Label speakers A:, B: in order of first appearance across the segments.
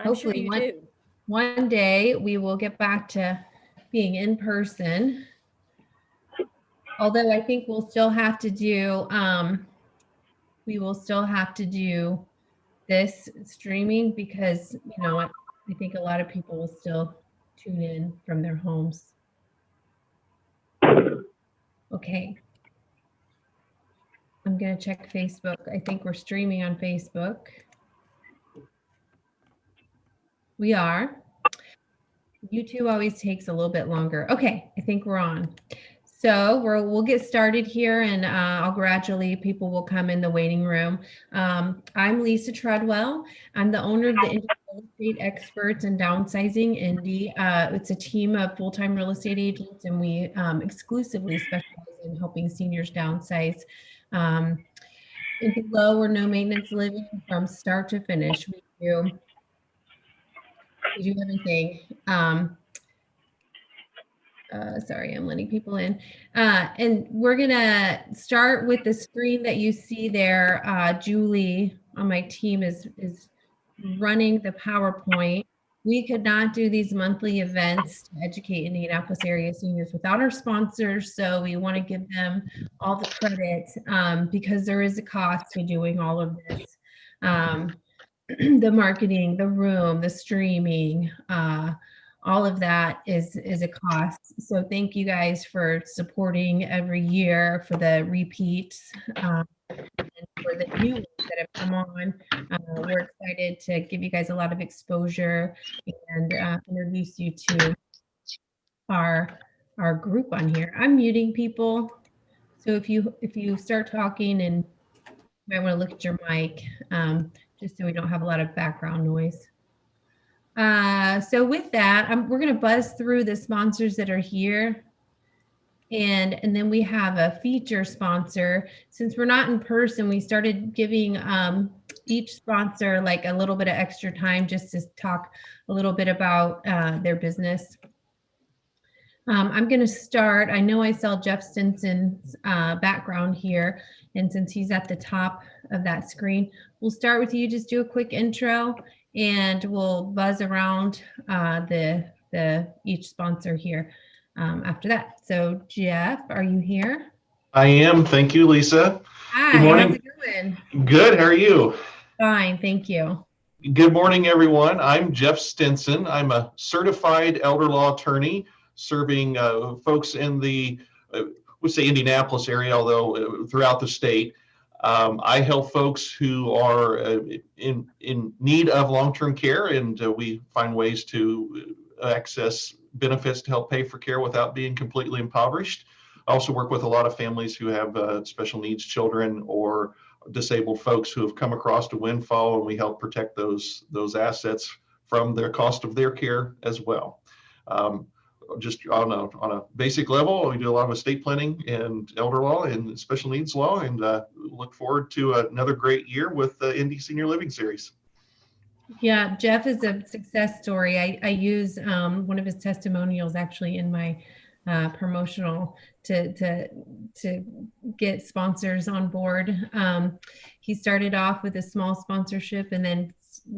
A: I'm sure
B: hopefully
A: you do.
B: one day we will get back to being in person. Although I think we'll still have to do this streaming because you know what, I think a lot of people will still tune in from their homes. Okay. I'm going to check Facebook. I think we're streaming on Facebook. We are. YouTube always takes a little bit longer. Okay, I think we're on. So we'll get started here, and I'll gradually, people will come in the waiting room. I'm Lisa Treadwell. I'm the owner of the Indy Real Estate Experts and Downsizing Indy. It's a team of full-time real estate agents, and we exclusively specialize in helping seniors downsize into low or no maintenance living from start to finish. We do everything. Sorry, I'm letting people in. And we're gonna start with the screen that you see there. Julie on my team is running the PowerPoint. We could not do these monthly events to educate Indianapolis area seniors without our sponsors. So we want to give them all the credit because there is a cost to doing all of this. The marketing, the room, the streaming, all of that is a cost. So thank you guys for supporting every year, for the repeats, and for the new ones that have come on. We're excited to give you guys a lot of exposure and introduce you to our group on here. I'm muting people, so if you start talking, and you might want to look at your mic, just so we don't have a lot of background noise. So with that, we're going to buzz through the sponsors that are here. And then we have a feature sponsor. Since we're not in person, we started giving each sponsor like a little bit of extra time just to talk a little bit about their business. I'm going to start. I know I saw Jeff Stinson's background here, and since he's at the top of that screen, we'll start with you. Just do a quick intro, and we'll buzz around each sponsor here after that. So Jeff, are you here?
C: I am. Thank you, Lisa.
B: Hi,
C: good morning.
B: How's it going?
C: Good. How are you?
B: Fine, thank you.
C: Good morning, everyone. I'm Jeff Stinson. I'm a certified elder law attorney serving folks in the, we say Indianapolis area, although throughout the state. I help folks who are in need of long-term care, and we find ways to access benefits to help pay for care without being completely impoverished. I also work with a lot of families who have special needs children or disabled folks who have come across a windfall, and we help protect those assets from their cost of their care as well. Just on a basic level, we do a lot of estate planning and elder law and special needs law, and look forward to another great year with the Indy Senior Living Series.
B: Yeah, Jeff is a success story. I use one of his testimonials actually in my promotional to get sponsors on board. He started off with a small sponsorship and then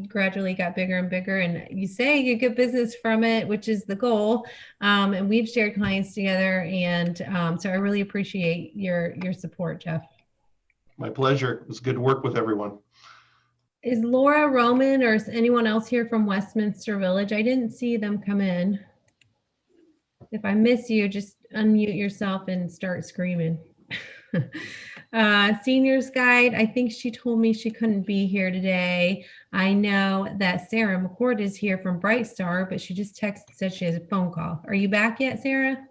B: gradually got bigger and bigger, and you say you get business from it, which is the goal. And we've shared clients together, and so I really appreciate your support, Jeff.
C: My pleasure. It's good to work with everyone.
B: Is Laura Roman or is anyone else here from Westminster Village? I didn't see them come in. If I miss you, just unmute yourself and start screaming. Seniors Guide, I think she told me she couldn't be here today. I know that Sarah McCord is here from Bright Star, but she just texted and said she has a phone call. Are you back yet, Sarah?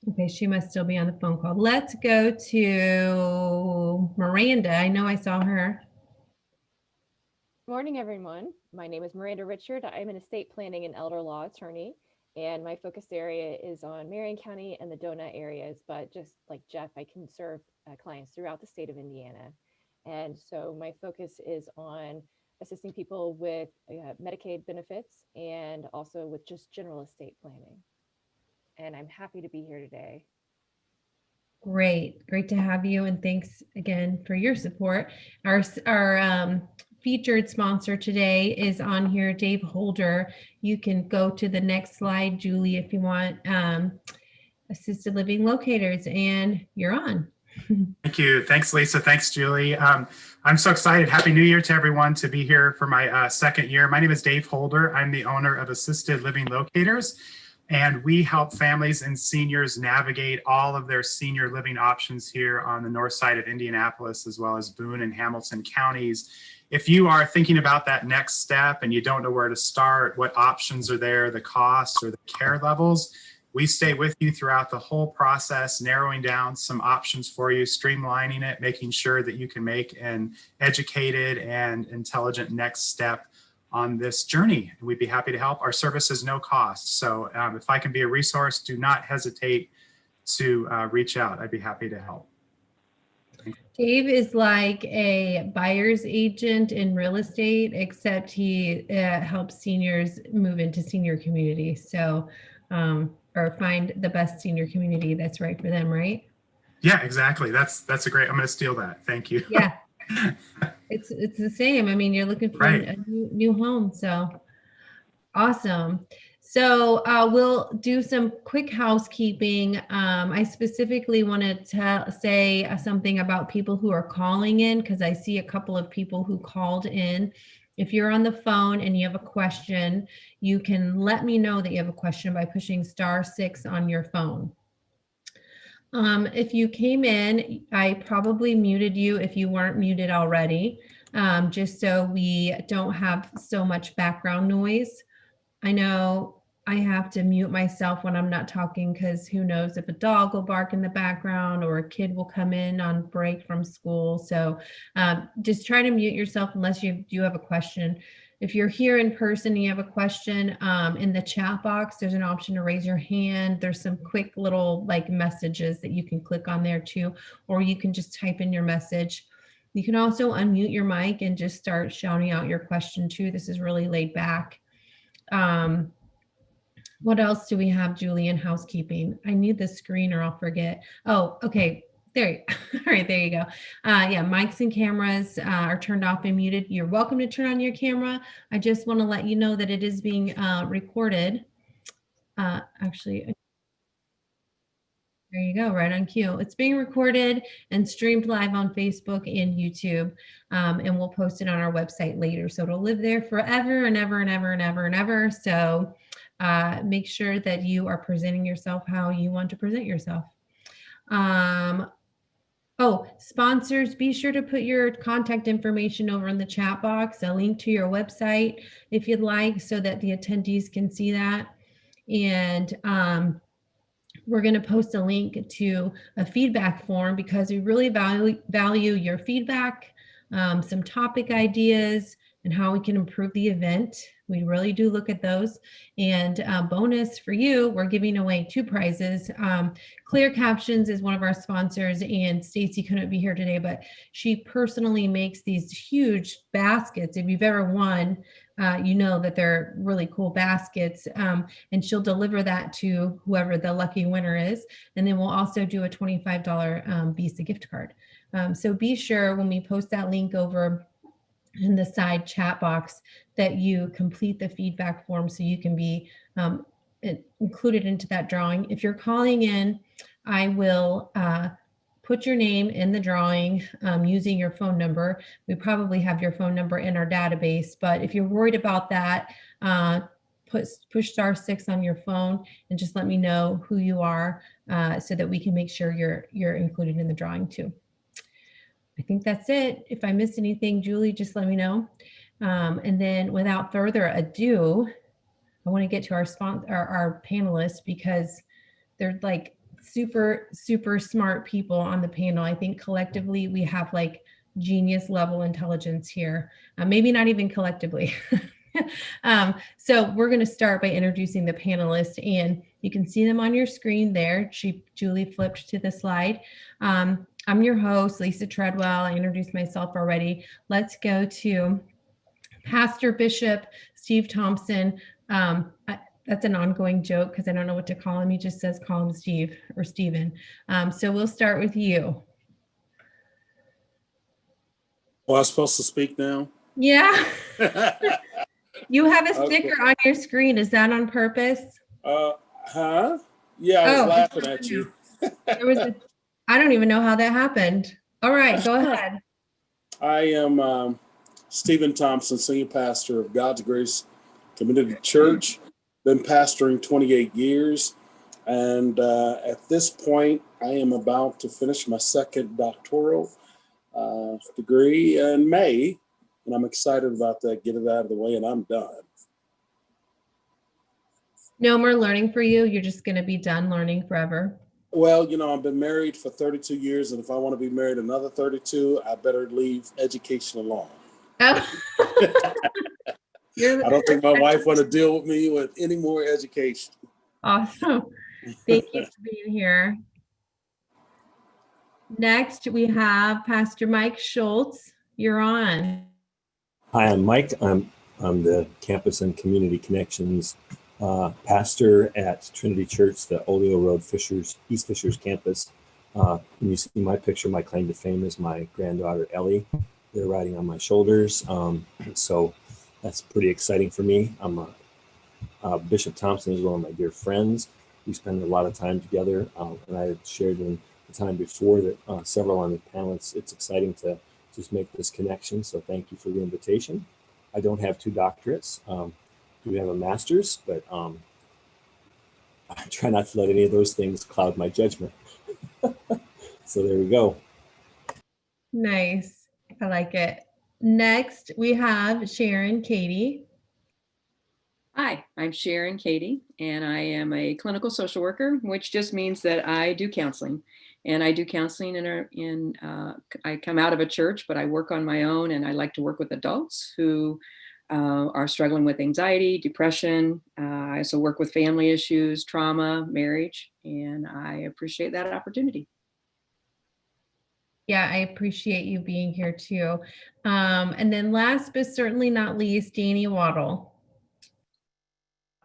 B: Okay, she must still be on the phone call. Let's go to Miranda. I know I saw her.
D: Morning, everyone. My name is Miranda Richard. I'm an estate planning and elder law attorney, and my focus area is on Marion County and the Donut areas, but just like Jeff, I can serve clients throughout the state of Indiana. And so my focus is on assisting people with Medicaid benefits and also with just general estate planning. And I'm happy to be here today.
B: Great to have you, and thanks again for your support. Our featured sponsor today is on here, Dave Holder. You can go to the next slide, Julie, if you want. Assisted living locators, and you're on.
A: Thank you. Thanks, Lisa. Thanks, Julie. I'm so excited. Happy New Year to everyone to be here for my second year. My name is Dave Holder. I'm the owner of Assisted Living Locators, and we help families and seniors navigate all of their senior living options here on the north side of Indianapolis, as well as Boone and Hamilton counties. If you are thinking about that next step and you don't know where to start, what options are there, the costs or the care levels, we stay with you throughout the whole process, narrowing down some options for you, streamlining it, making sure that you can make an educated and intelligent next step on this journey. We'd be happy to help. Our service is no cost. So if I can be a resource, do not hesitate to reach out. I'd be happy to help.
B: Dave is like a buyer's agent in real estate, except he helps seniors move into senior community. So, or find the best senior community that's right for them, right?
A: Yeah, exactly. That's a great, I'm going to steal that. Thank you.
B: Yeah, it's the same. I mean, you're looking for
A: Right.
B: a new home, so awesome. So we'll do some quick housekeeping. I specifically want to say something about people who are calling in, because I see a couple of people who called in. If you're on the phone and you have a question, you can let me know that you have a question by pushing *6 on your phone. If you came in, I probably muted you if you weren't muted already, just so we don't have so much background noise. I know I have to mute myself when I'm not talking, because who knows if a dog will bark in the background or a kid will come in on break from school. So just try to mute yourself unless you do have a question. If you're here in person and you have a question, in the chat box, there's an option to raise your hand. There's some quick little like messages that you can click on there too, or you can just type in your message. You can also unmute your mic and just start shouting out your question too. This is really laid back. What else do we have, Julie, in housekeeping? I need the screen or I'll forget. Oh, okay. There. All right, there you go. Yeah, mics and cameras are turned off and muted. You're welcome to turn on your camera. I just want to let you know that it is being recorded. Actually, there you go, right on cue. It's being recorded and streamed live on Facebook and YouTube, and we'll post it on our website later. So it'll live there forever and ever and ever and ever and ever. So make sure that you are presenting yourself how you want to present yourself. Oh, sponsors, be sure to put your contact information over in the chat box, a link to your website if you'd like, so that the attendees can see that. And we're going to post a link to a feedback form, because we really value your feedback, some topic ideas, and how we can improve the event. We really do look at those. And bonus for you, we're giving away 2 prizes. Clear Captions is one of our sponsors, and Stacy couldn't be here today, but she personally makes these huge baskets. If you've ever won, you know that they're really cool baskets, and she'll deliver that to whoever the lucky winner is. And then we'll also do a $25 Visa gift card. So be sure when we post that link over in the side chat box that you complete the feedback form so you can be included into that drawing. If you're calling in, I will put your name in the drawing using your phone number. We probably have your phone number in our database, but if you're worried about that, push *6 on your phone and just let me know who you are so that we can make sure you're included in the drawing too. I think that's it. If I missed anything, Julie, just let me know. And then without further ado, I want to get to our panelists, because they're like super, super smart people on the panel. I think collectively we have like genius level intelligence here. Maybe not even collectively. So we're going to start by introducing the panelists, and you can see them on your screen there. Julie flipped to the slide. I'm your host, Lisa Treadwell. I introduced myself already. Let's go to Pastor Bishop Steve Thompson. That's an ongoing joke because I don't know what to call him. He just says call him Steve or Steven. So we'll start with you.
E: Well, I'm supposed to speak now?
B: Yeah. You have a
E: Okay.
B: sticker on your screen. Is that on purpose?
E: Huh? Yeah, I was
B: Oh,
E: laughing at you.
B: there was a, I don't even know how that happened. All right, go ahead.
E: I am Stephen Thompson, senior pastor of God's Grace Community Church. Been pastoring 28 years. And at this point, I am about to finish my second doctoral degree in May. And I'm excited about that, get it out of the way, and I'm done.
B: No more learning for you. You're just going to be done learning forever.
E: Well, I've been married for 32 years, and if I want to be married another 32, I better leave education alone.
B: Oh.
E: I don't think my wife want to deal with me with any more education.
B: Awesome. Thank you for being here. Next, we have Pastor Mike Schultz. You're on.
F: Hi, I'm Mike. I'm the Campus and Community Connections pastor at Trinity Church, the Oleo Road East Fishers campus. When you see my picture, my claim to fame is my granddaughter, Ellie. They're riding on my shoulders. So that's pretty exciting for me. Bishop Thompson is one of my dear friends. We spend a lot of time together. And I had shared in the time before that several on the panel, it's exciting to just make this connection. So thank you for the invitation. I don't have 2 doctorates. Do have a master's, but I try not to let any of those things cloud my judgment. So there we go.
B: Nice. I like it. Next, we have Sharon Katie.
G: Hi, I'm Sharon Katie, and I am a clinical social worker, which just means that I do counseling. And I do counseling I come out of a church, but I work on my own, and I like to work with adults who are struggling with anxiety, depression. I also work with family issues, trauma, marriage, and I appreciate that opportunity.
B: Yeah, I appreciate you being here too. And then last but certainly not least, Danny Waddle.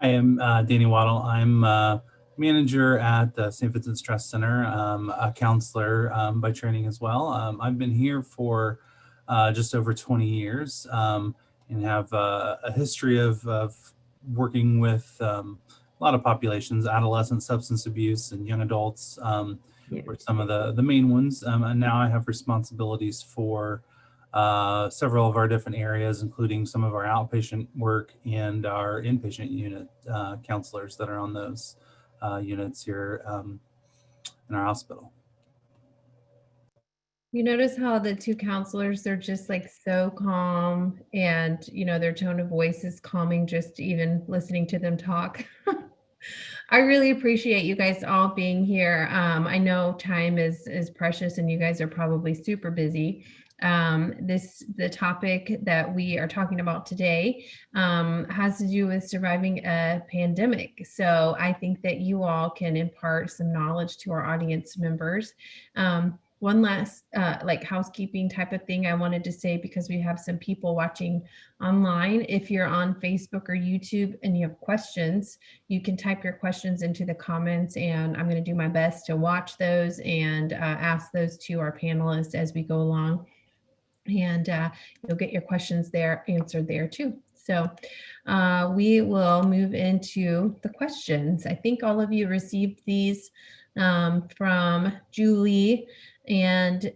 H: I am Danny Waddle. I'm manager at the St. Vincent's Trust Center, a counselor by training as well. I've been here for just over 20 years and have a history of working with a lot of populations, adolescent substance abuse and young adults were some of the main ones. And now I have responsibilities for several of our different areas, including some of our outpatient work and our inpatient unit counselors that are on those units here in our hospital.
B: You notice how the 2 counselors, they're just like so calm, and their tone of voice is calming just even listening to them talk. I really appreciate you guys all being here. I know time is precious and you guys are probably super busy. The topic that we are talking about today has to do with surviving a pandemic. So I think that you all can impart some knowledge to our audience members. One last housekeeping type of thing I wanted to say, because we have some people watching online. If you're on Facebook or YouTube and you have questions, you can type your questions into the comments, and I'm going to do my best to watch those and ask those to our panelists as we go along. And you'll get your questions there answered there too. So we will move into the questions. I think all of you received these from Julie, and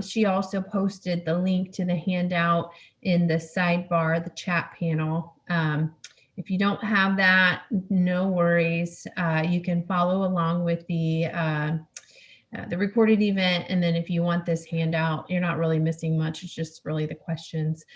B: she also posted the link to the handout in the sidebar, the chat panel. If you don't have that, no worries. You can follow along with the recorded event. And then if you want this handout, you're not really missing much. It's just really the questions.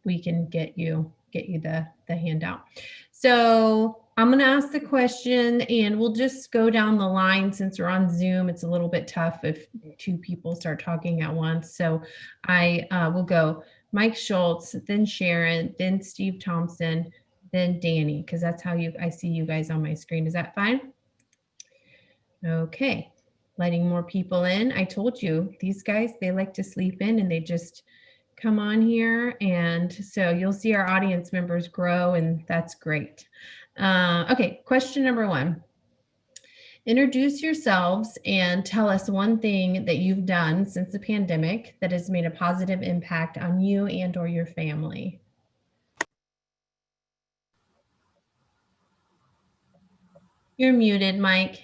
B: We can get you the handout. So I'm going to ask the question, and we'll just go down the line. Since we're on Zoom, it's a little bit tough if 2 people start talking at once. So I will go Mike Schultz, then Sharon, then Steve Thompson, then Danny, because that's how I see you guys on my screen. Is that fine? Okay. Letting more people in. I told you, these guys, they like to sleep in and they just come on here. And so you'll see our audience members grow, and that's great. Okay, question number 1. Introduce yourselves and tell us one thing that you've done since the pandemic that has made a positive impact on you and or your family. You're muted, Mike.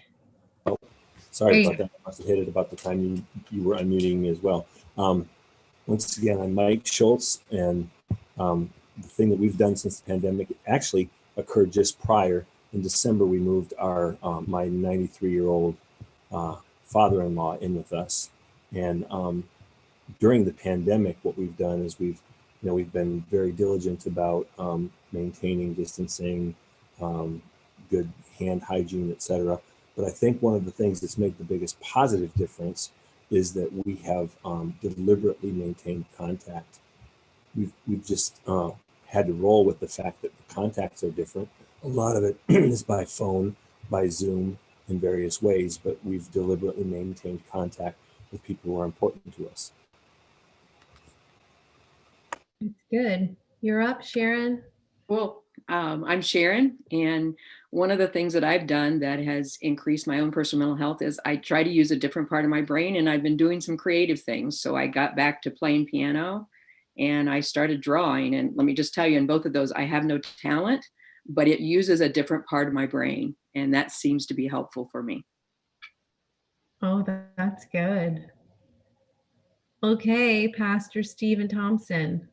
F: Sorry about that. I must have hit it about the time you were unmuting me as well. Once again, I'm Mike Schultz, and the thing that we've done since the pandemic actually occurred just prior. In December, we moved our my 93-year-old father-in-law in with us, and during the pandemic, what we've done is we've been very diligent about maintaining distancing, good hand hygiene, etc. But I think one of the things that's made the biggest positive difference is that we have deliberately maintained contact. We've just had to roll with the fact that the contacts are different. A lot of it is by phone, by Zoom, in various ways, but we've deliberately maintained contact with people who are important to us.
B: That's good. You're up, Sharon.
G: Well, I'm Sharon, and one of the things that I've done that has increased my own personal mental health is I try to use a different part of my brain, and I've been doing some creative things. So I got back to playing piano, and I started drawing. And let me just tell you, in both of those, I have no talent, but it uses a different part of my brain, and that seems to be helpful for me.
B: Oh, that's good. Okay, Pastor Stephen Thompson.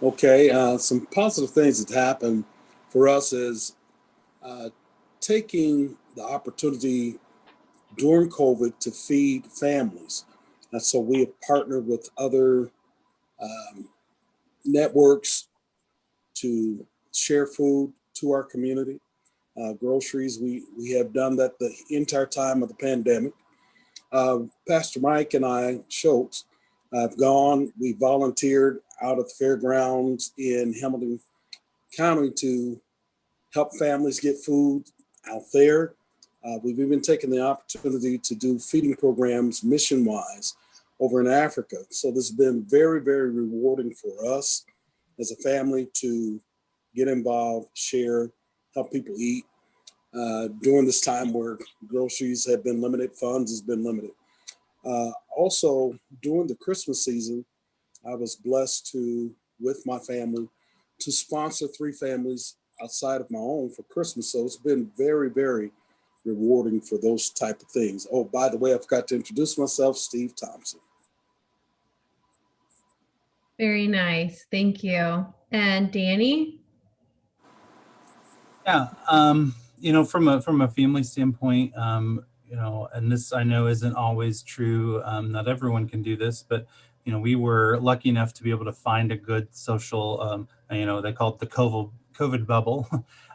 E: Okay, some positive things that happen for us is taking the opportunity during COVID to feed families. And so we have partnered with other networks to share food to our community. Groceries, we have done that the entire time of the pandemic. Pastor Mike and I, Schultz, we volunteered out at the fairgrounds in Hamilton County to help families get food out there. We've even taken the opportunity to do feeding programs mission-wise over in Africa. So this has been very, very rewarding for us as a family to get involved, share, help people eat during this time where groceries have been limited, funds has been limited. Also, during the Christmas season, I was blessed with my family, to sponsor 3 families outside of my own for Christmas. So it's been very, very rewarding for those type of things. Oh, by the way, I forgot to introduce myself, Steve Thompson.
B: Very nice. Thank you. And Danny?
H: Yeah, from a family standpoint, and this I know isn't always true. Not everyone can do this, but we were lucky enough to be able to find a good social, they call it the COVID bubble.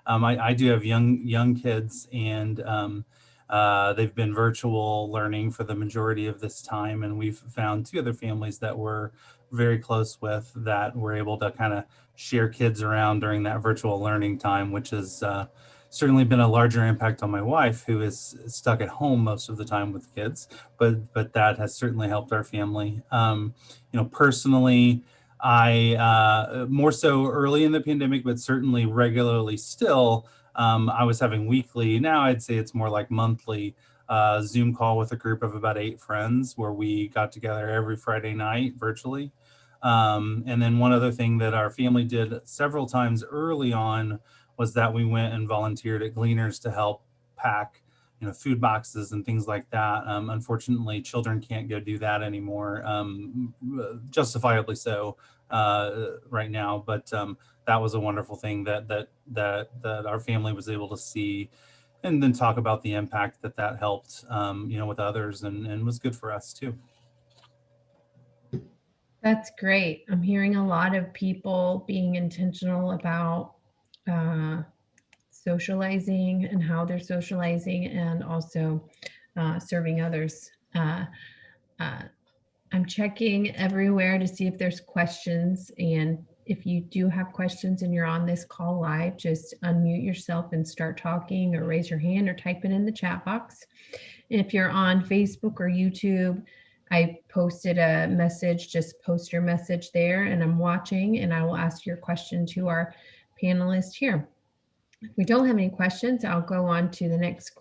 H: I do have young kids, and they've been virtual learning for the majority of this time. And we've found 2 other families that we're very close with that we're able to kind of share kids around during that virtual learning time, which has certainly been a larger impact on my wife, who is stuck at home most of the time with kids, but that has certainly helped our family. Personally, I more so early in the pandemic, but certainly regularly still, I was having weekly, now I'd say it's more like monthly, Zoom call with a group of about 8 friends where we got together every Friday night virtually. And then one other thing that our family did several times early on was that we went and volunteered at Gleaners to help pack, food boxes and things like that. Unfortunately, children can't go do that anymore, justifiably so right now. But that was a wonderful thing that our family was able to see, and then talk about the impact that helped, with others, and was good for us too.
B: That's great. I'm hearing a lot of people being intentional about socializing and how they're socializing, and also serving others. I'm checking everywhere to see if there's questions. And if you do have questions and you're on this call live, just unmute yourself and start talking, or raise your hand, or type it in the chat box. If you're on Facebook or YouTube, I posted a message, just post your message there, and I'm watching, and I will ask your question to our panelists here. If we don't have any questions, I'll go on to the next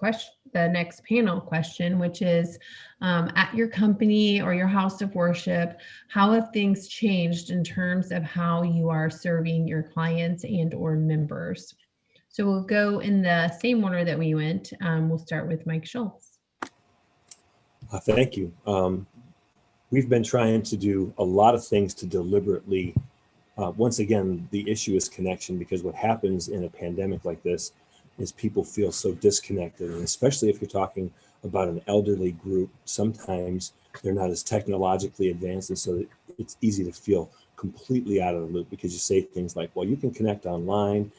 B: the next panel question, which is at your company or your house of worship, how have things changed in terms of how you are serving your clients and or members? So we'll go in the same order that we went. We'll start with Mike Schultz.
F: Thank you. We've been trying to do a lot of things to deliberately, once again, the issue is connection, because what happens in a pandemic like this is people feel so disconnected. And especially if you're talking about an elderly group, sometimes they're not as technologically advanced. And so it's easy to feel completely out of the loop, because you say things like, well, you can connect online.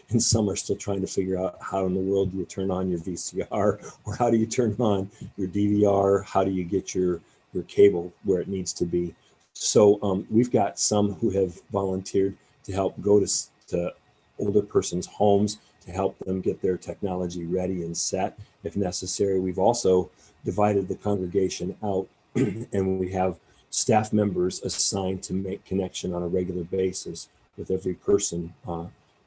F: And some are still trying to figure out how in the world do you turn on your VCR, or how do you turn on your DVR? How do you get your cable where it needs to be? So we've got some who have volunteered to help go to older persons' homes to help them get their technology ready and set if necessary. We've also divided the congregation out and we have staff members assigned to make connection on a regular basis with every person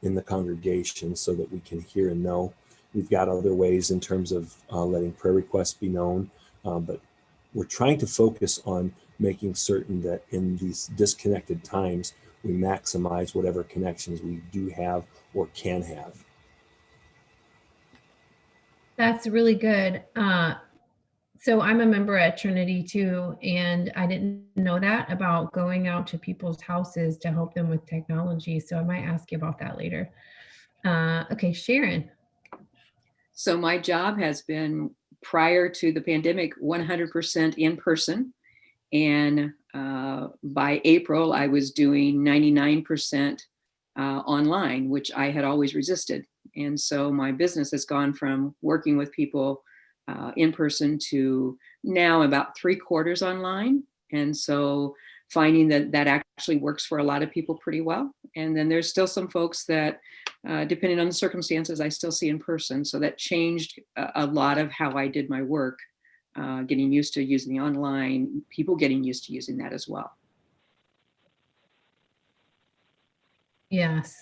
F: in the congregation so that we can hear and know. We've got other ways in terms of letting prayer requests be known, but we're trying to focus on making certain that in these disconnected times, we maximize whatever connections we do have or can have.
B: That's really good. So I'm a member at Trinity too, and I didn't know that about going out to people's houses to help them with technology. So I might ask you about that later. Okay, Sharon.
G: So my job has been, prior to the pandemic, 100% in person. And by April, I was doing 99% online, which I had always resisted. And so my business has gone from working with people in person to now about 3/4 online. And so finding that that actually works for a lot of people pretty well. And then there's still some folks that, depending on the circumstances, I still see in person. So that changed a lot of how I did my work, getting used to using the online, people getting used to using that as well.
B: Yes.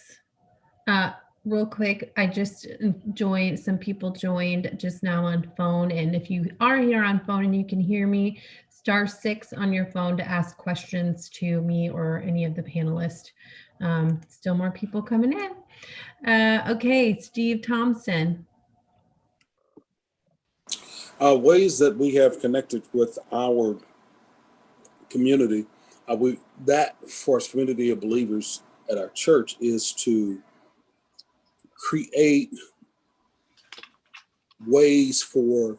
B: Real quick, I just joined, some people joined just now on phone. And if you are here on phone and you can hear me, *6 on your phone to ask questions to me or any of the panelists. Still more people coming in. Okay, Steve Thompson.
E: Ways that we have connected with our community, that for us community of believers at our church is to create ways for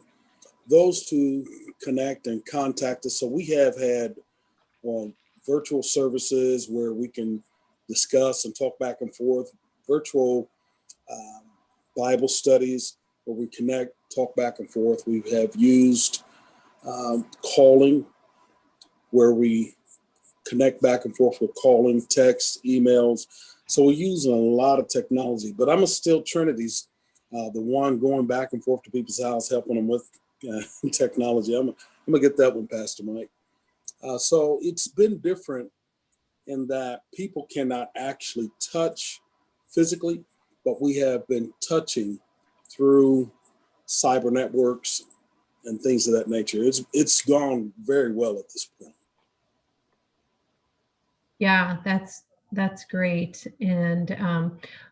E: those to connect and contact us. So we have had virtual services where we can discuss and talk back and forth, virtual Bible studies where we connect, talk back and forth. We have used calling, where we connect back and forth with calling, text, emails. So we're using a lot of technology, but I'm still Trinity's the one going back and forth to people's house, helping them with technology. I'm gonna get that one, Pastor Mike. So it's been different in that people cannot actually touch physically, but we have been touching through cyber networks and things of that nature. It's gone very well at this point.
B: Yeah, that's great, and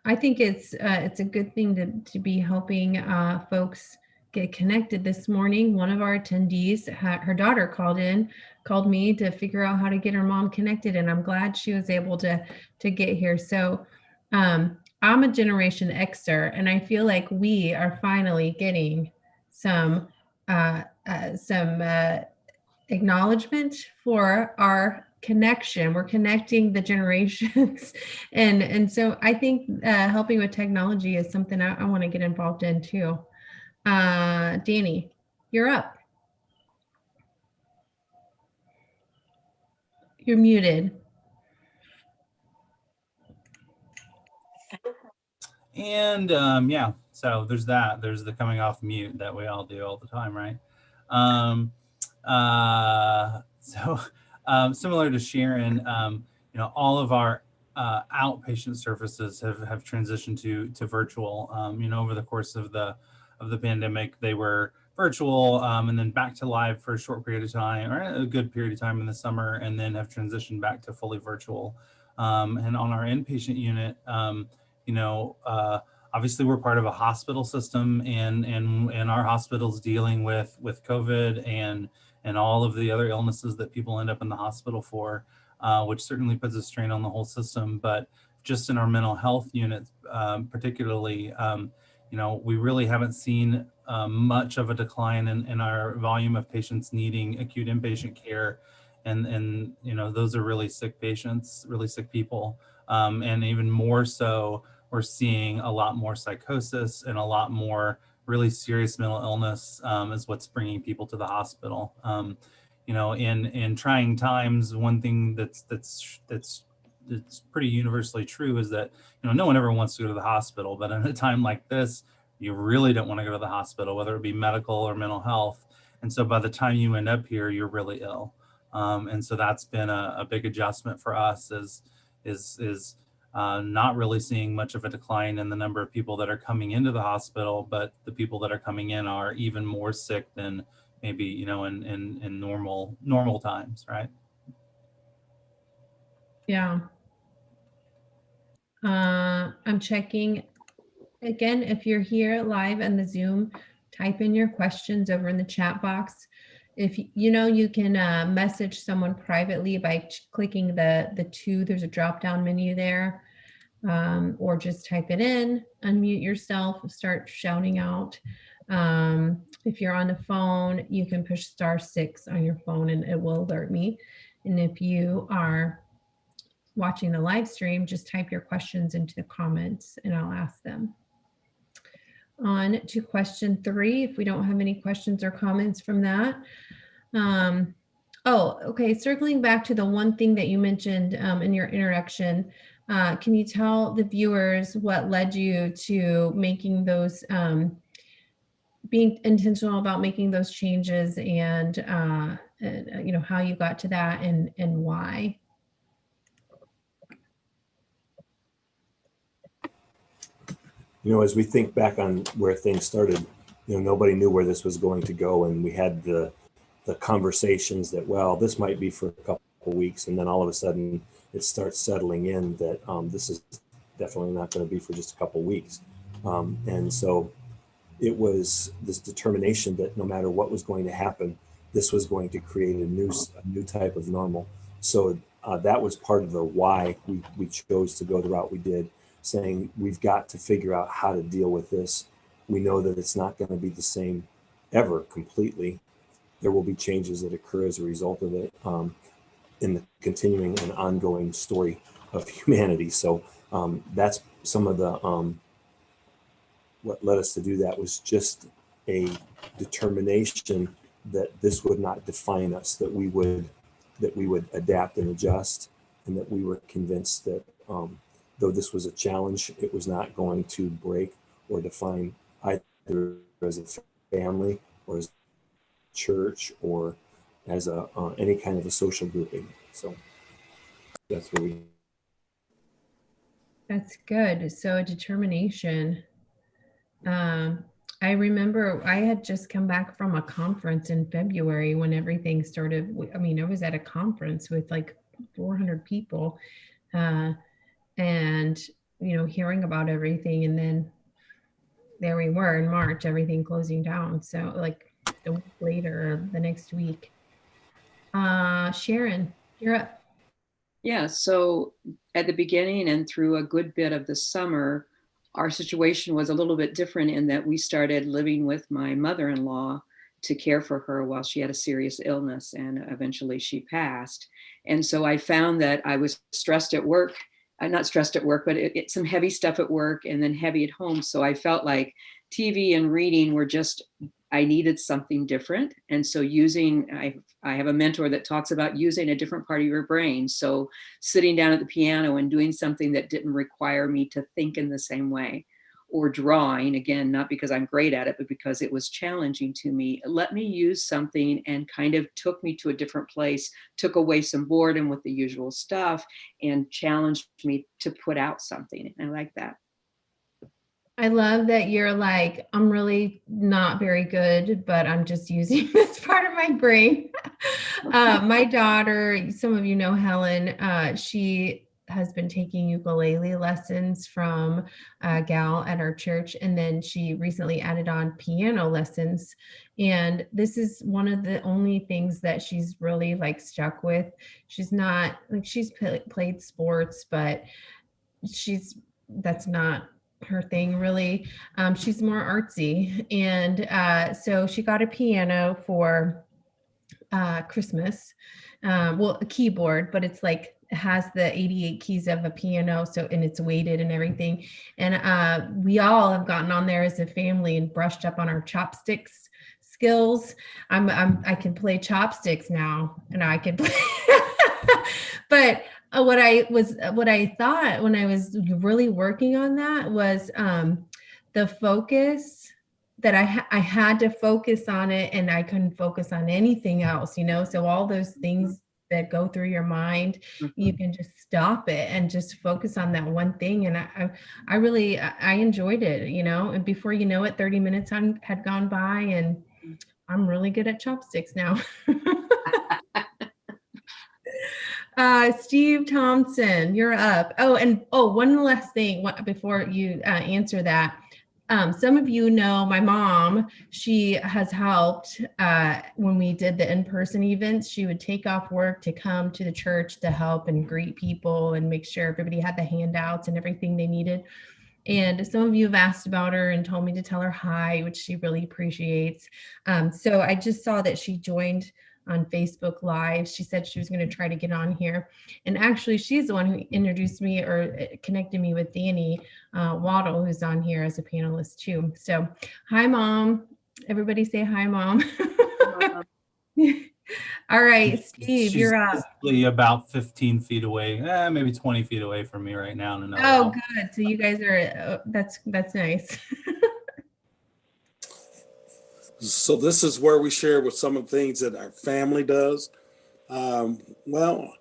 B: I think it's a good thing to be helping folks get connected. This morning, one of our attendees, her daughter called me to figure out how to get her mom connected, and I'm glad she was able to get here. So I'm a Generation Xer, and I feel like we are finally getting some acknowledgement for our connection. We're connecting the generations. and so I think helping with technology is something I want to get involved in too. Danny, you're up. You're muted.
H: And yeah, so there's that. There's the coming off mute that we all do all the time, right? Similar to Sharon, all of our outpatient services have transitioned to virtual, over the course of the the pandemic, they were virtual, and then back to live for a short period of time, or a good period of time in the summer, and then have transitioned back to fully virtual. And on our inpatient unit, obviously we're part of a hospital system, and our hospital's dealing with COVID and all of the other illnesses that people end up in the hospital for, which certainly puts a strain on the whole system. But just in our mental health unit, particularly, we really haven't seen much of a decline in our volume of patients needing acute inpatient care. And those are really sick patients, really sick people. And even more so, we're seeing a lot more psychosis and a lot more really serious mental illness is what's bringing people to the hospital. In trying times, one thing that's pretty universally true is that no one ever wants to go to the hospital, but in a time like this, you really don't want to go to the hospital, whether it be medical or mental health. And so by the time you end up here, you're really ill. And so that's been a big adjustment for us, is not really seeing much of a decline in the number of people that are coming into the hospital, but the people that are coming in are even more sick than maybe in normal times, right?
B: Yeah. I'm checking again. If you're here live on the Zoom, type in your questions over in the chat box. If you can message someone privately by clicking the two, there's a drop down menu there, or just type it in, unmute yourself, start shouting out. If you're on the phone, you can push *6 on your phone and it will alert me. And if you are watching the live stream, just type your questions into the comments and I'll ask them. On to question 3, if we don't have any questions or comments from that. Okay, circling back to the one thing that you mentioned in your introduction, can you tell the viewers what led you to making those, being intentional about making those changes, and how you got to that and why?
F: As we think back on where things started, nobody knew where this was going to go. And we had the conversations that, well, this might be for a couple of weeks. And then all of a sudden it starts settling in that this is definitely not going to be for just a couple of weeks. And so it was this determination that no matter what was going to happen, this was going to create a new type of normal. So that was part of the why we chose to go the route we did, saying we've got to figure out how to deal with this. We know that it's not going to be the same ever completely. There will be changes that occur as a result of it in the continuing and ongoing story of humanity. So that's some of the what led us to do that, was just a determination that this would not define us, that we would adapt and adjust, and that we were convinced that though this was a challenge, it was not going to break or define either as a family or as a church or as any kind of a social grouping. So that's where we.
B: That's good. So a determination. I remember I had just come back from a conference in February when everything started. I mean, I was at a conference with like 400 people, and hearing about everything, and then there we were in March, everything closing down. So like a week later, or the next week. Sharon, you're up.
G: Yeah, so at the beginning and through a good bit of the summer, our situation was a little bit different in that we started living with my mother-in-law to care for her while she had a serious illness, and eventually she passed. And so I found that I was stressed at work, not stressed at work, but it's some heavy stuff at work and then heavy at home. So I felt like TV and reading were I needed something different. And so I have a mentor that talks about using a different part of your brain. So sitting down at the piano and doing something that didn't require me to think in the same way, or drawing, again, not because I'm great at it, but because it was challenging to me. It let me use something and kind of took me to a different place, took away some boredom with the usual stuff, and challenged me to put out something. And I like that.
B: I love that you're like, I'm really not very good, but I'm just using this part of my brain. My daughter, some of you know Helen, she has been taking ukulele lessons from a gal at our church, and then she recently added on piano lessons. And this is one of the only things that she's really like stuck with. She's not like she's played sports, but that's not her thing really. She's more artsy, and so she got a piano for Christmas. Well, a keyboard, but it's like it has the 88 keys of a piano, so and it's weighted and everything. And we all have gotten on there as a family and brushed up on our chopsticks skills. I can play chopsticks now, and I can play. But what I thought when I was really working on that was the focus that I had to focus on it, and I couldn't focus on anything else, you know? So all those things that go through your mind, you can just stop it and just focus on that one thing. And I really enjoyed it, you know? And before you know it, 30 minutes had gone by, and I'm really good at chopsticks now. Steve Thompson, you're up. One last thing before you answer that. Some of you know my mom. She has helped when we did the in-person events. She would take off work to come to the church to help and greet people and make sure everybody had the handouts and everything they needed. And some of you have asked about her and told me to tell her hi, which she really appreciates. So I just saw that she joined on Facebook Live. She said she was going to try to get on here. And actually, she's the one who introduced me or connected me with Danny Waddle, who's on here as a panelist too. So hi, Mom. Everybody say hi, Mom. All right, Steve,
H: She's
B: you're up.
H: basically about 15 feet away, maybe 20 feet away from me right now.
B: Oh, good. So you guys are, that's nice.
E: So this is where we share with some of the things that our family does. Well,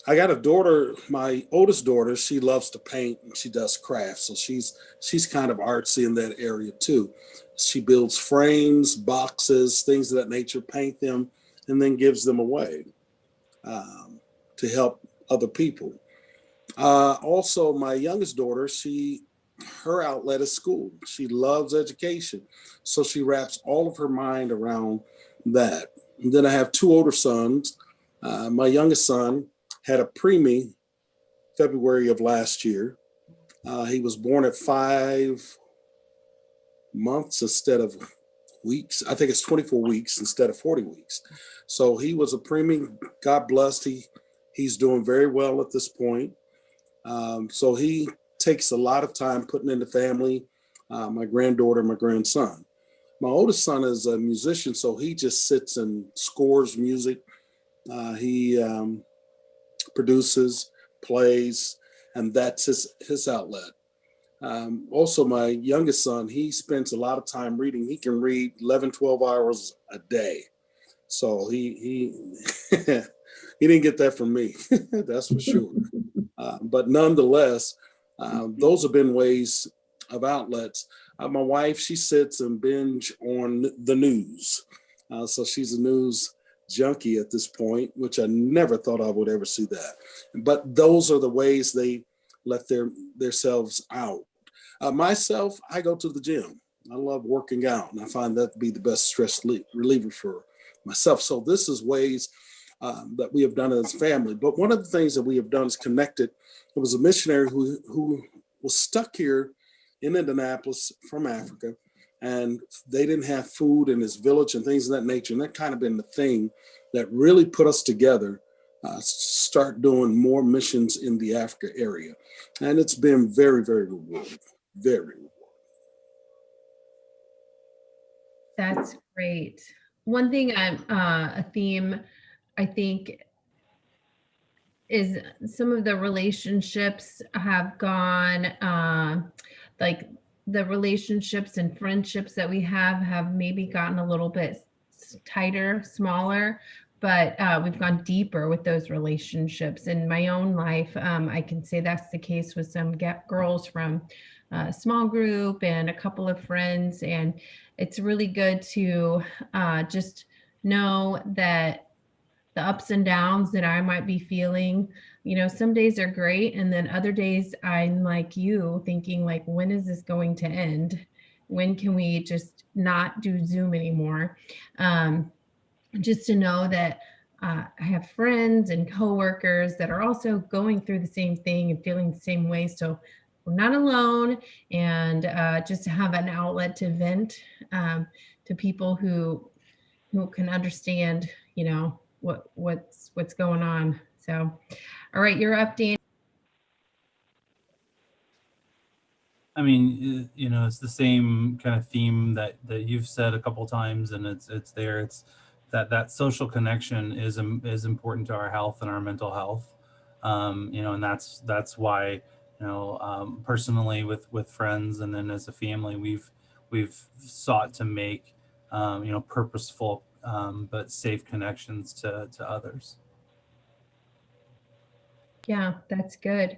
E: I got a daughter, my oldest daughter, she loves to paint and she does crafts. So she's kind of artsy in that area too. She builds frames, boxes, things of that nature, paint them, and then gives them away to help other people. Also, my youngest daughter, her outlet is school. She loves education. So she wraps all of her mind around that. And then I have two older sons. My youngest son had a preemie February of last year. He was born at 5 months instead of weeks. I think it's 24 weeks instead of 40 weeks. So he was a preemie. God blessed. He's doing very well at this point. So he takes a lot of time putting in the family, my granddaughter, my grandson. My oldest son is a musician, so he just sits and scores music. He produces, plays, and that's his outlet. Also, my youngest son, he spends a lot of time reading. He can read 11, 12 hours a day. So he he didn't get that from me, that's for sure. But nonetheless, those have been ways of outlets. My wife, she sits and binge on the news. So she's a news junkie at this point, which I never thought I would ever see that. But those are the ways they let themselves out. Myself, I go to the gym. I love working out, and I find that to be the best stress reliever for myself. So this is ways that we have done as a family. But one of the things that we have done is connected. It was a missionary who was stuck here in Indianapolis from Africa, and they didn't have food in his village and things of that nature. And that kind of been the thing that really put us together, start doing more missions in the Africa area. And it's been very, very rewarding, very rewarding.
B: That's great. One thing a theme I think is some of the relationships have gone, like the relationships and friendships that we have maybe gotten a little bit tighter, smaller, but we've gone deeper with those relationships. In my own life, I can say that's the case with some girls from a small group and a couple of friends. And it's really good to just know that the ups and downs that I might be feeling, some days are great. And then other days I'm like you, thinking like, when is this going to end? When can we just not do Zoom anymore? Just to know that I have friends and coworkers that are also going through the same thing and feeling the same way. So we're not alone, and just to have an outlet to vent to people who can understand, what's going on. So, all right, you're up, Dan.
H: I mean, it's the same kind of theme that you've said a couple times, and it's there. It's that social connection is important to our health and our mental health. And that's why, personally with friends and then as a family, we've sought to make purposeful but safe connections to others.
B: Yeah, that's good.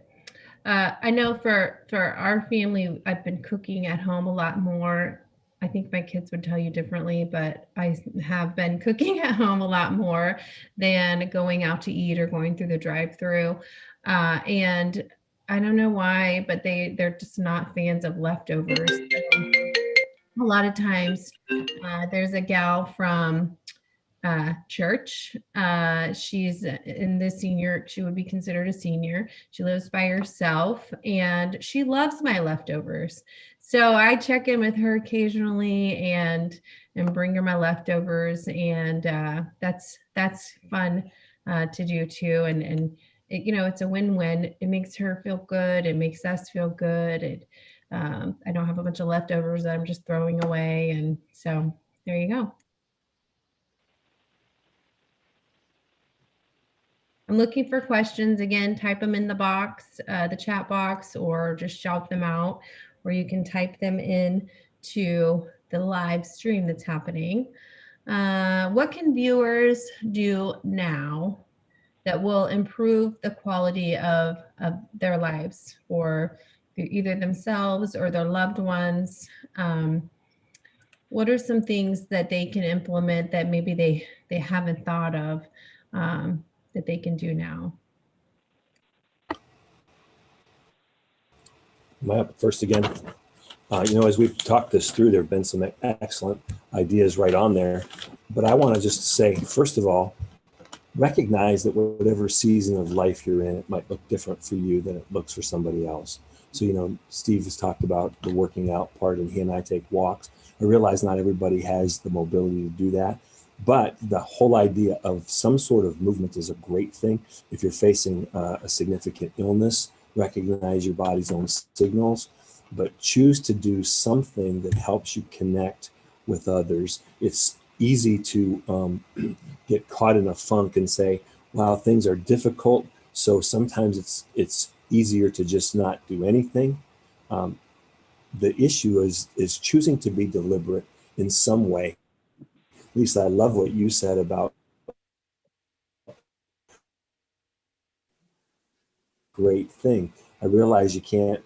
B: I know for our family, I've been cooking at home a lot more. I think my kids would tell you differently, but I have been cooking at home a lot more than going out to eat or going through the drive-through. And I don't know why, but they're just not fans of leftovers. A lot of times, there's a gal from church. She's in the senior, she would be considered a senior. She lives by herself and she loves my leftovers. So I check in with her occasionally and bring her my leftovers. And that's fun to do too. And it, it's a win-win. It makes her feel good. It makes us feel good. I don't have a bunch of leftovers that I'm just throwing away. And so there you go. I'm looking for questions. Again, type them in the box, the chat box, or just shout them out, or you can type them in to the live stream that's happening. What can viewers do now that will improve the quality of their lives for either themselves or their loved ones? What are some things that they can implement that maybe they haven't thought of that they can do now?
F: Am I up first again? As we've talked this through, there have been some excellent ideas right on there. But I want to just say, first of all, recognize that whatever season of life you're in, it might look different for you than it looks for somebody else. So, Steve has talked about the working out part, and he and I take walks. I realize not everybody has the mobility to do that, but the whole idea of some sort of movement is a great thing. If you're facing a significant illness, recognize your body's own signals, but choose to do something that helps you connect with others. It's easy to get caught in a funk and say, wow, things are difficult. So sometimes it's easier to just not do anything. The issue is choosing to be deliberate in some way. Lisa, I love what you said about great thing. I realize you can't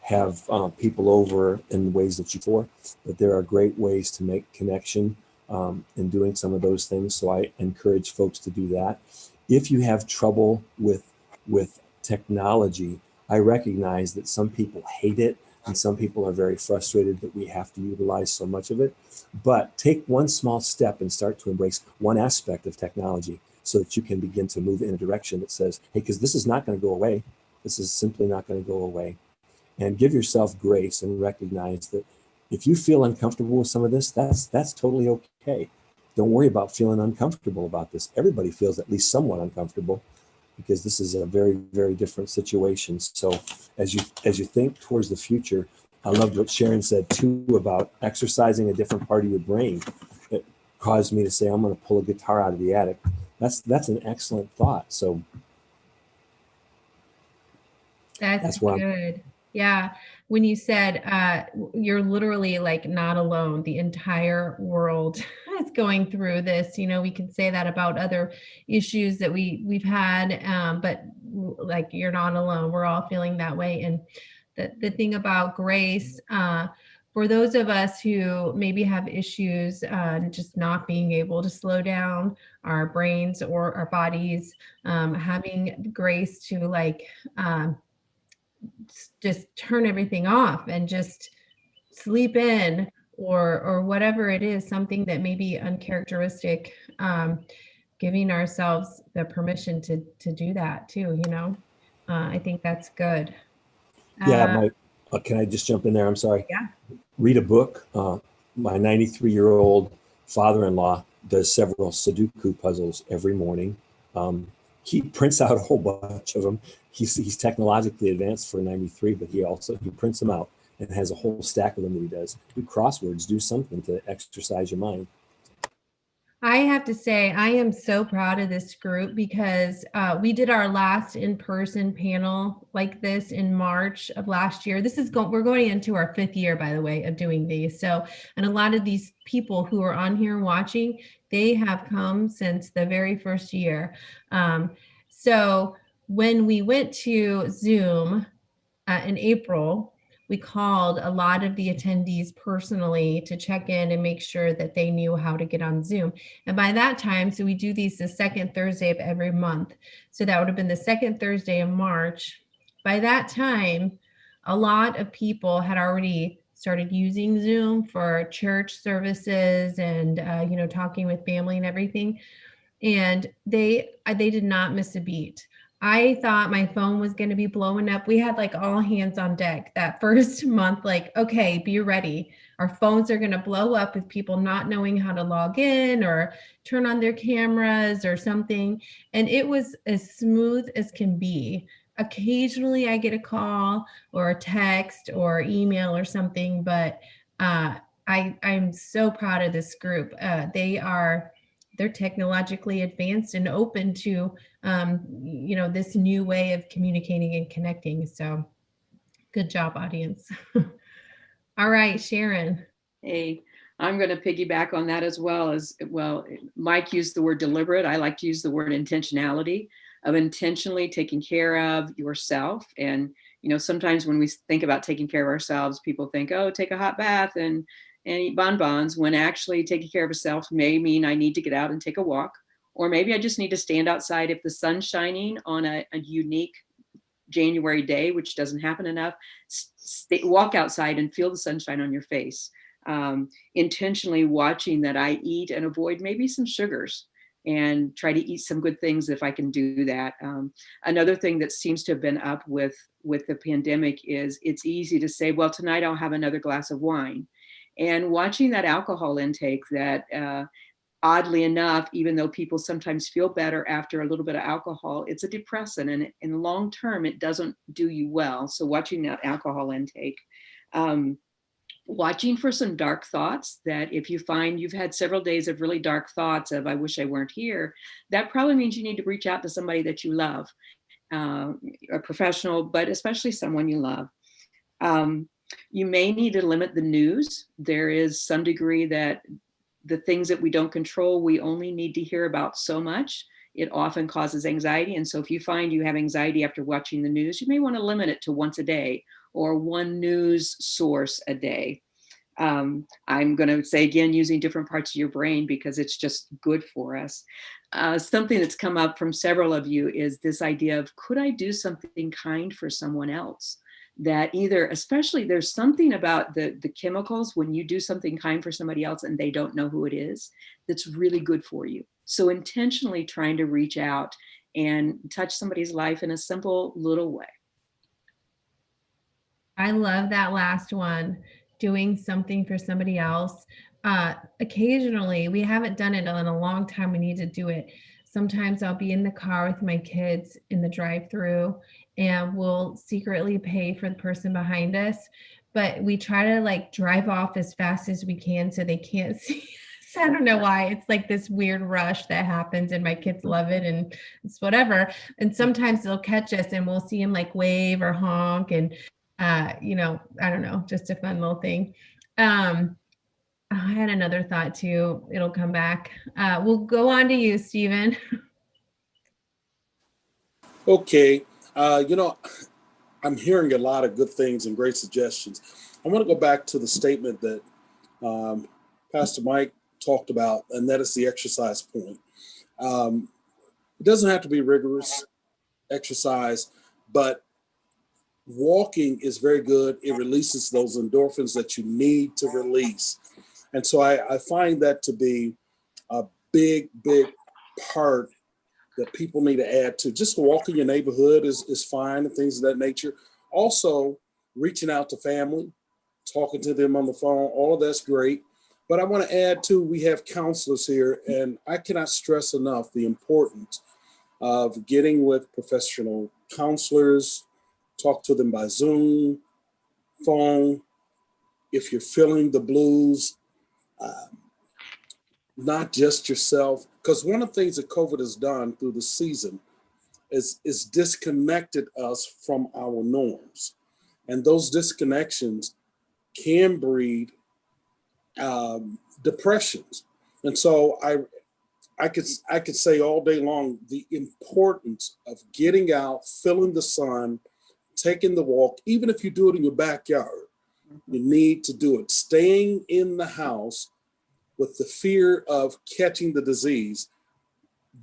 F: have people over in ways that you for, but there are great ways to make connection in doing some of those things. So I encourage folks to do that. If you have trouble with technology, I recognize that some people hate it and some people are very frustrated that we have to utilize so much of it. But take one small step and start to embrace one aspect of technology so that you can begin to move in a direction that says, hey, because this is not going to go away. This is simply not going to go away. And give yourself grace and recognize that if you feel uncomfortable with some of this, that's totally okay. Don't worry about feeling uncomfortable about this. Everybody feels at least somewhat uncomfortable because this is a very, very different situation. So as you think towards the future, I loved what Sharon said too about exercising a different part of your brain. It caused me to say, I'm going to pull a guitar out of the attic. That's an excellent thought. So
B: That's good. Yeah. When you said you're literally like not alone, the entire world is going through this. We can say that about other issues that we've had, but like, you're not alone. We're all feeling that way. And the thing about grace, for those of us who maybe have issues, just not being able to slow down our brains or our bodies, having grace to just turn everything off and just sleep in, or whatever it is, something that may be uncharacteristic, giving ourselves the permission to do that too. I think that's good.
F: Yeah, can I just jump in there? I'm sorry.
B: Yeah.
F: Read a book. My 93-year-old father-in-law does several Sudoku puzzles every morning. He prints out a whole bunch of them. He's technologically advanced for 93, but he prints them out and has a whole stack of them that he does. Do crosswords, do something to exercise your mind.
B: I have to say, I am so proud of this group, because we did our last in-person panel like this in March of last year. We're going into our 5th year, by the way, of doing these. So, and a lot of these people who are on here watching, they have come since the very first year. So when we went to Zoom in April, we called a lot of the attendees personally to check in and make sure that they knew how to get on Zoom. And by that time, so we do these the second Thursday of every month. So that would have been the second Thursday of March. By that time, a lot of people had already started using Zoom for church services and, talking with family and everything. And they did not miss a beat. I thought my phone was going to be blowing up. We had all hands on deck that first month, okay, be ready. Our phones are going to blow up with people not knowing how to log in or turn on their cameras or something. And it was as smooth as can be. Occasionally I get a call or a text or email or something, but I'm so proud of this group. They're technologically advanced and open to, this new way of communicating and connecting. So good job, audience. All right, Sharon.
G: Hey, I'm going to piggyback on that as well. Mike used the word deliberate. I like to use the word intentionality, of intentionally taking care of yourself. And, sometimes when we think about taking care of ourselves, people think, oh, take a hot bath and eat bonbons, when actually taking care of yourself may mean I need to get out and take a walk, or maybe I just need to stand outside if the sun's shining on a unique January day, which doesn't happen enough. Walk outside and feel the sunshine on your face. Intentionally watching that I eat and avoid maybe some sugars, and try to eat some good things if I can do that. Another thing that seems to have been up with the pandemic is it's easy to say, well, tonight I'll have another glass of wine. And watching that alcohol intake that, oddly enough, even though people sometimes feel better after a little bit of alcohol, it's a depressant, and in the long term, it doesn't do you well. So watching that alcohol intake, watching for some dark thoughts, that if you find you've had several days of really dark thoughts of, I wish I weren't here, that probably means you need to reach out to somebody that you love, a professional, but especially someone you love. You may need to limit the news. There is some degree that the things that we don't control, we only need to hear about so much. It often causes anxiety. And so if you find you have anxiety after watching the news, you may want to limit it to once a day or one news source a day. I'm going to say again, using different parts of your brain because it's just good for us. Something that's come up from several of you is this idea of, could I do something kind for someone else? That either, especially there's something about the chemicals when you do something kind for somebody else and they don't know who it is, that's really good for you. So intentionally trying to reach out and touch somebody's life in a simple little way.
B: I love that last one, doing something for somebody else. Occasionally, we haven't done it in a long time. We need to do it. Sometimes I'll be in the car with my kids in the drive-through and we'll secretly pay for the person behind us, but we try to drive off as fast as we can so they can't see us. I don't know why. It's this weird rush that happens and my kids love it and it's whatever. And sometimes they'll catch us and we'll see them wave or honk and, I don't know, just a fun little thing. I had another thought too. It'll come back. We'll go on to you, Stephen.
E: Okay. I'm hearing a lot of good things and great suggestions. I want to go back to the statement that Pastor Mike talked about, and that is the exercise point. It doesn't have to be rigorous exercise, but walking is very good. It releases those endorphins that you need to release. And so I find that to be a big part that people need to add to. Just walking your neighborhood is fine and things of that nature. Also, reaching out to family, talking to them on the phone, all of that's great. But I want to add too, we have counselors here, and I cannot stress enough the importance of getting with professional counselors, talk to them by Zoom, phone. If you're feeling the blues, not just yourself, because one of the things that COVID has done through the season is disconnected us from our norms. And those disconnections can breed depressions. And so I could say all day long the importance of getting out, feeling the sun, taking the walk, even if you do it in your backyard. You need to do it. Staying in the house with the fear of catching the disease,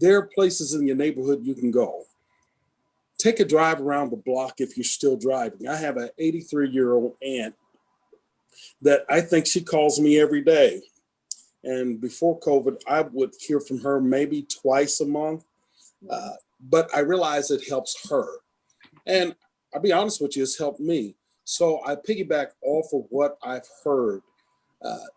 E: there are places in your neighborhood you can go. Take a drive around the block if you're still driving. I have an 83-year-old aunt that I think she calls me every day. And before COVID, I would hear from her maybe twice a month. But I realize it helps her. And I'll be honest with you, it's helped me. So I piggyback off of what I've heard.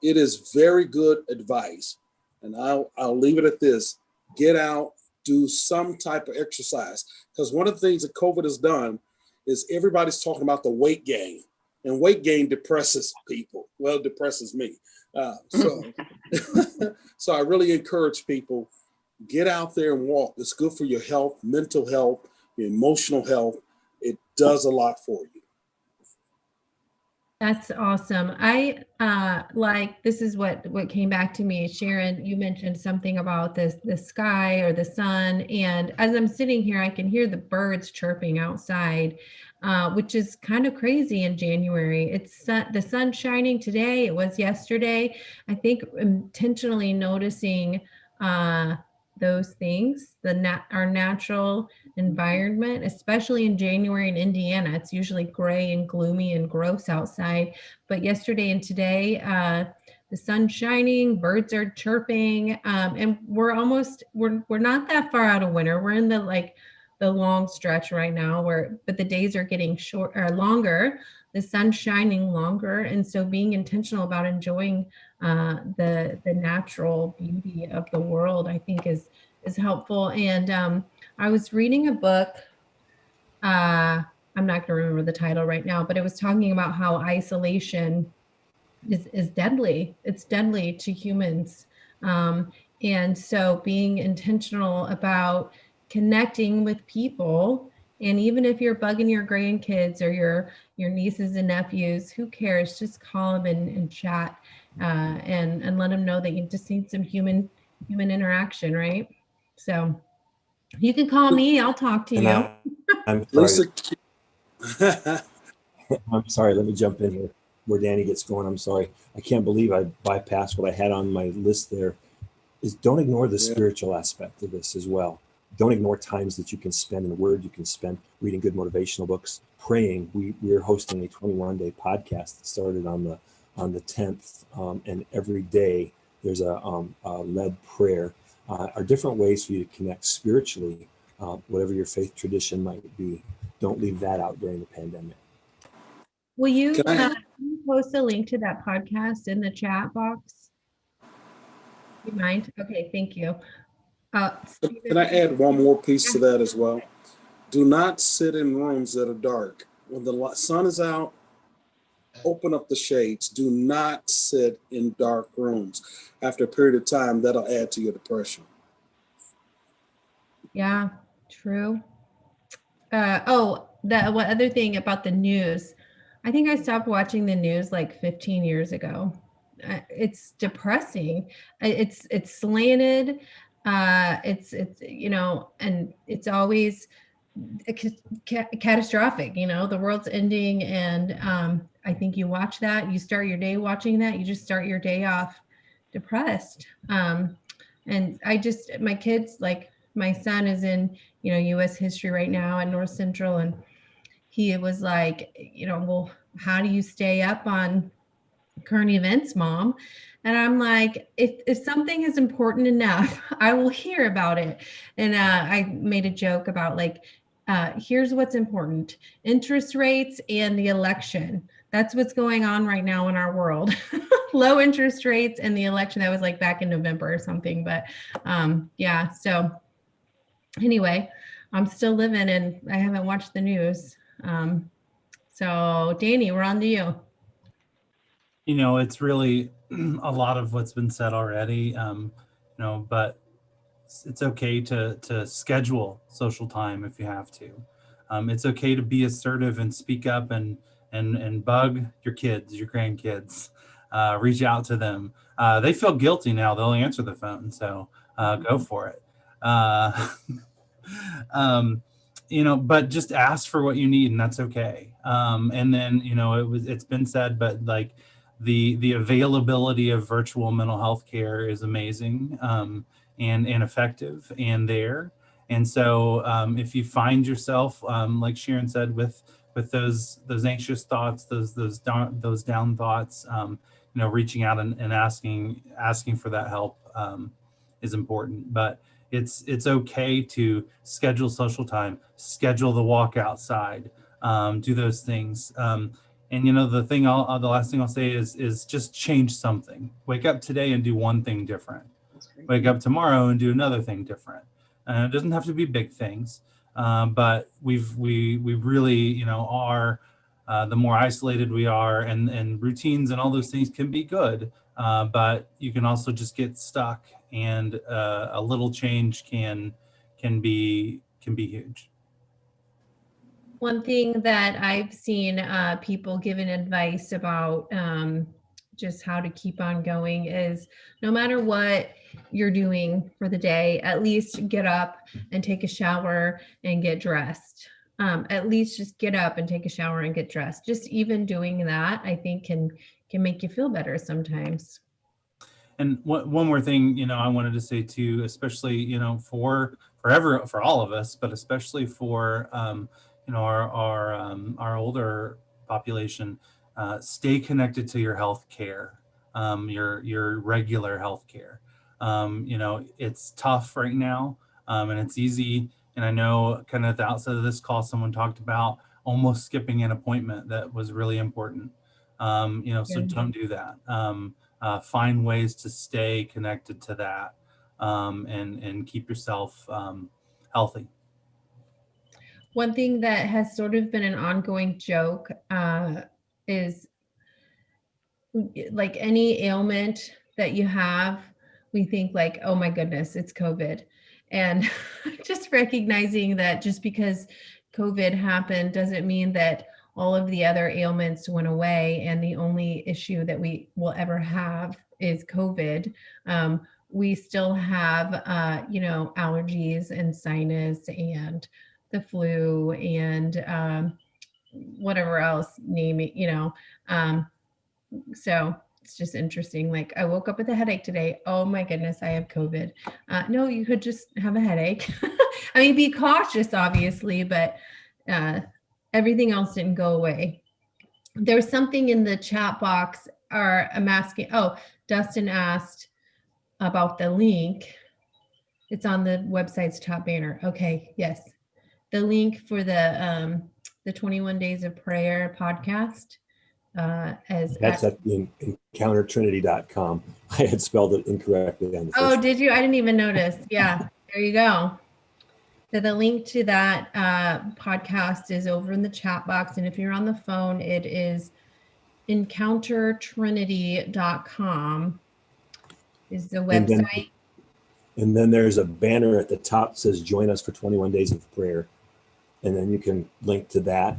E: It is very good advice. And I'll leave it at this. Get out, do some type of exercise. Because one of the things that COVID has done is everybody's talking about the weight gain. And weight gain depresses people. Well, it depresses me. So I really encourage people, get out there and walk. It's good for your health, mental health, your emotional health. It does a lot for you.
B: That's awesome. I this is what came back to me. Sharon, you mentioned something about the sky or the sun. And as I'm sitting here, I can hear the birds chirping outside, which is kind of crazy in January. It's the sun shining today. It was yesterday. I think intentionally noticing those things, our natural environment, especially in January in Indiana. It's usually gray and gloomy and gross outside. But yesterday and today, the sun's shining, birds are chirping, and we're not that far out of winter. We're in the long stretch right now but the days are getting longer, the sun's shining longer. And so being intentional about enjoying the natural beauty of the world, I think is helpful. And I was reading a book. I'm not going to remember the title right now, but it was talking about how isolation is deadly. It's deadly to humans. And so being intentional about connecting with people, and even if you're bugging your grandkids or your nieces and nephews, who cares? Just call them and chat and let them know that you just need some human interaction, right? So you can call me. I'll talk to you.
F: I'm
E: Lisa.
F: sorry. I'm sorry. Let me jump in here where Danny gets going. I'm sorry. I can't believe I bypassed what I had on my list there. Is don't ignore the spiritual aspect of this as well. Don't ignore times that you can spend in the Word. You can spend reading good motivational books, praying. We're hosting a 21-day podcast that started on the 10th, and every day there's a led prayer. Are different ways for you to connect spiritually, whatever your faith tradition might be. Don't leave that out during the pandemic.
B: Will you post a link to that podcast in the chat box? You mind? Okay, thank you.
E: Can I add one more piece to that as well? Do not sit in rooms that are dark. When the sun is out, open up the shades. Do not sit in dark rooms. After a period of time, that'll add to your depression.
B: Yeah, true. One other thing about the news. I think I stopped watching the news like 15 years ago. it's depressing. It's slanted. It's and it's always catastrophic. The world's ending, and I think you watch that, you start your day watching that, you just start your day off depressed. And my kids, like my son is in U.S. history right now at North Central, and he was like, well, how do you stay up on current events, Mom? And I'm like, if something is important enough, I will hear about it. And I made a joke about like, here's what's important: interest rates and the election. That's what's going on right now in our world. Low interest rates and the election. That was like back in November or something. But yeah, so anyway, I'm still living and I haven't watched the news. So Danny, we're on to you.
H: It's really a lot of what's been said already, but it's okay to schedule social time if you have to. It's okay to be assertive and speak up and bug your kids, your grandkids, reach out to them. They feel guilty now, they'll answer the phone, so go for it. But just ask for what you need, and that's okay. And then, it's been said, but like the availability of virtual mental health care is amazing, and effective and there. And so if you find yourself, like Sharon said, with those anxious thoughts, those down thoughts, reaching out and asking for that help is important. But it's okay to schedule social time, schedule the walk outside, do those things. And the last thing I'll say is just change something. Wake up today and do one thing different. Wake up tomorrow and do another thing different. It doesn't have to be big things, but we really are. The more isolated we are, and routines and all those things can be good, but you can also just get stuck, and a little change can be huge.
B: One thing that I've seen people giving advice about just how to keep on going is, no matter what you're doing for the day, at least get up and take a shower and get dressed. At least just get up and take a shower and get dressed. Just even doing that, I think can make you feel better sometimes.
H: And one more thing, I wanted to say too, especially, for all of us, but especially for, our older population, stay connected to your health care, your regular health care. It's tough right now, and it's easy. And I know kind of at the outset of this call, someone talked about almost skipping an appointment that was really important. So don't do that. Find ways to stay connected to that, and keep yourself healthy.
B: One thing that has sort of been an ongoing joke is like any ailment that you have, we think like, oh my goodness, it's COVID. And just recognizing that just because COVID happened doesn't mean that all of the other ailments went away and the only issue that we will ever have is COVID. We still have, allergies and sinus and the flu and whatever else, name it, so it's just interesting. Like, I woke up with a headache today. Oh my goodness, I have COVID. No, you could just have a headache. I mean, be cautious, obviously, but everything else didn't go away. There's something in the chat box, or I'm asking, Dustin asked about the link. It's on the website's top banner. Okay, yes. The link for the 21 Days of Prayer podcast.
F: That's at encountertrinity.com. I had spelled it incorrectly on the
B: first. Did you? I didn't even notice. Yeah, there you go. So the link to that podcast is over in the chat box. And if you're on the phone, it is encountertrinity.com is the website.
F: And then there's a banner at the top that says join us for 21 days of prayer. And then you can link to that.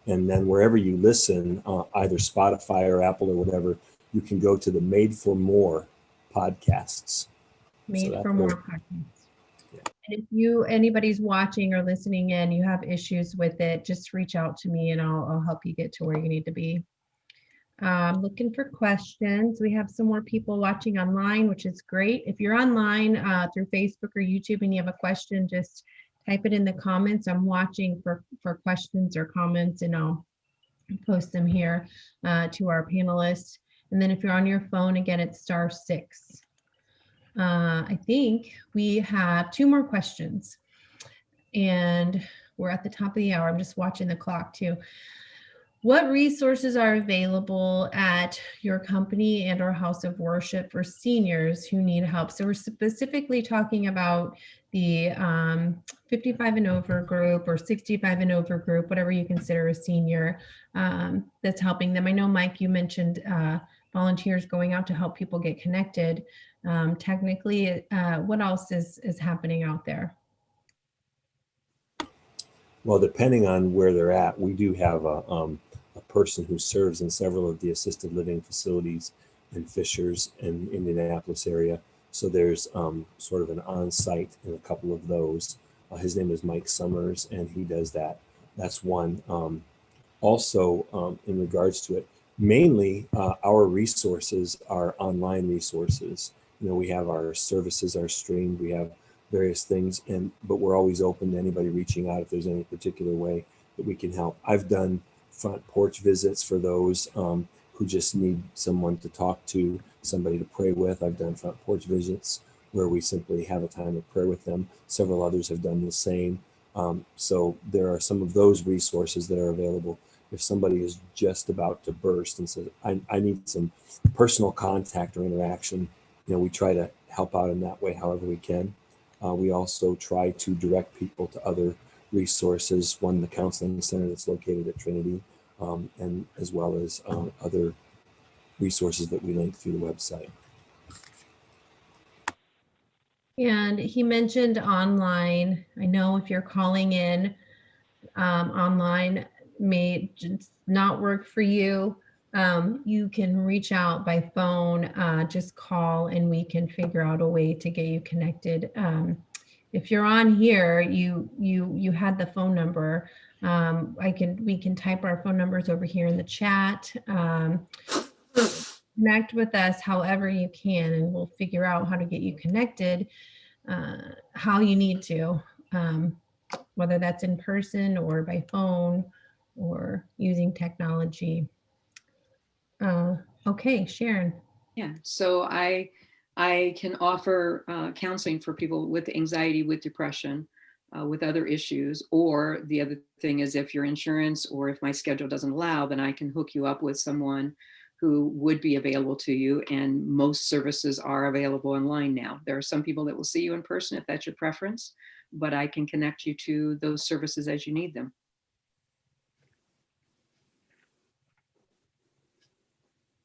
F: And then wherever you listen, either Spotify or Apple or whatever, you can go to the Made for More podcasts.
B: Made
F: that's
B: for More
F: where-
B: podcasts.
F: Yeah.
B: And if anybody's watching or listening in, you have issues with it, just reach out to me and I'll help you get to where you need to be. Looking for questions. We have some more people watching online, which is great. If you're online through Facebook or YouTube and you have a question, just type it in the comments. I'm watching for questions or comments, and I'll post them here to our panelists. And then if you're on your phone, again, it's *6. I think we have 2 more questions, and we're at the top of the hour. I'm just watching the clock too. What resources are available at your company and or house of worship for seniors who need help? So we're specifically talking about the 55 and over group or 65 and over group, whatever you consider a senior, that's helping them. I know, Mike, you mentioned volunteers going out to help people get connected. Technically, what else is happening out there?
F: Well, depending on where they're at, we do have a person who serves in several of the assisted living facilities in Fishers and Indianapolis area. So there's sort of an on-site in a couple of those. His name is Mike Summers, and he does that. That's one. Also, in regards to it, mainly our resources are online resources. We have our services are streamed. We have various things, but we're always open to anybody reaching out if there's any particular way that we can help. I've done front porch visits for those who just need someone to talk to, somebody to pray with. I've done front porch visits where we simply have a time of prayer with them. Several others have done the same. So there are some of those resources that are available. If somebody is just about to burst and says, I need some personal contact or interaction, we try to help out in that way however we can. We also try to direct people to other resources, one, the counseling center that's located at Trinity, and as well as other resources that we link through the website.
B: And he mentioned online. I know if you're calling in, online may just not work for you. You can reach out by phone, just call and we can figure out a way to get you connected. If you're on here, you had the phone number. We can type our phone numbers over here in the chat. Connect with us however you can, and we'll figure out how to get you connected, how you need to, whether that's in person or by phone or using technology. Okay, Sharon.
G: Yeah, so I can offer counseling for people with anxiety, with depression, with other issues. Or the other thing is, if your insurance or if my schedule doesn't allow, then I can hook you up with someone who would be available to you. And most services are available online now. There are some people that will see you in person if that's your preference, but I can connect you to those services as you need them.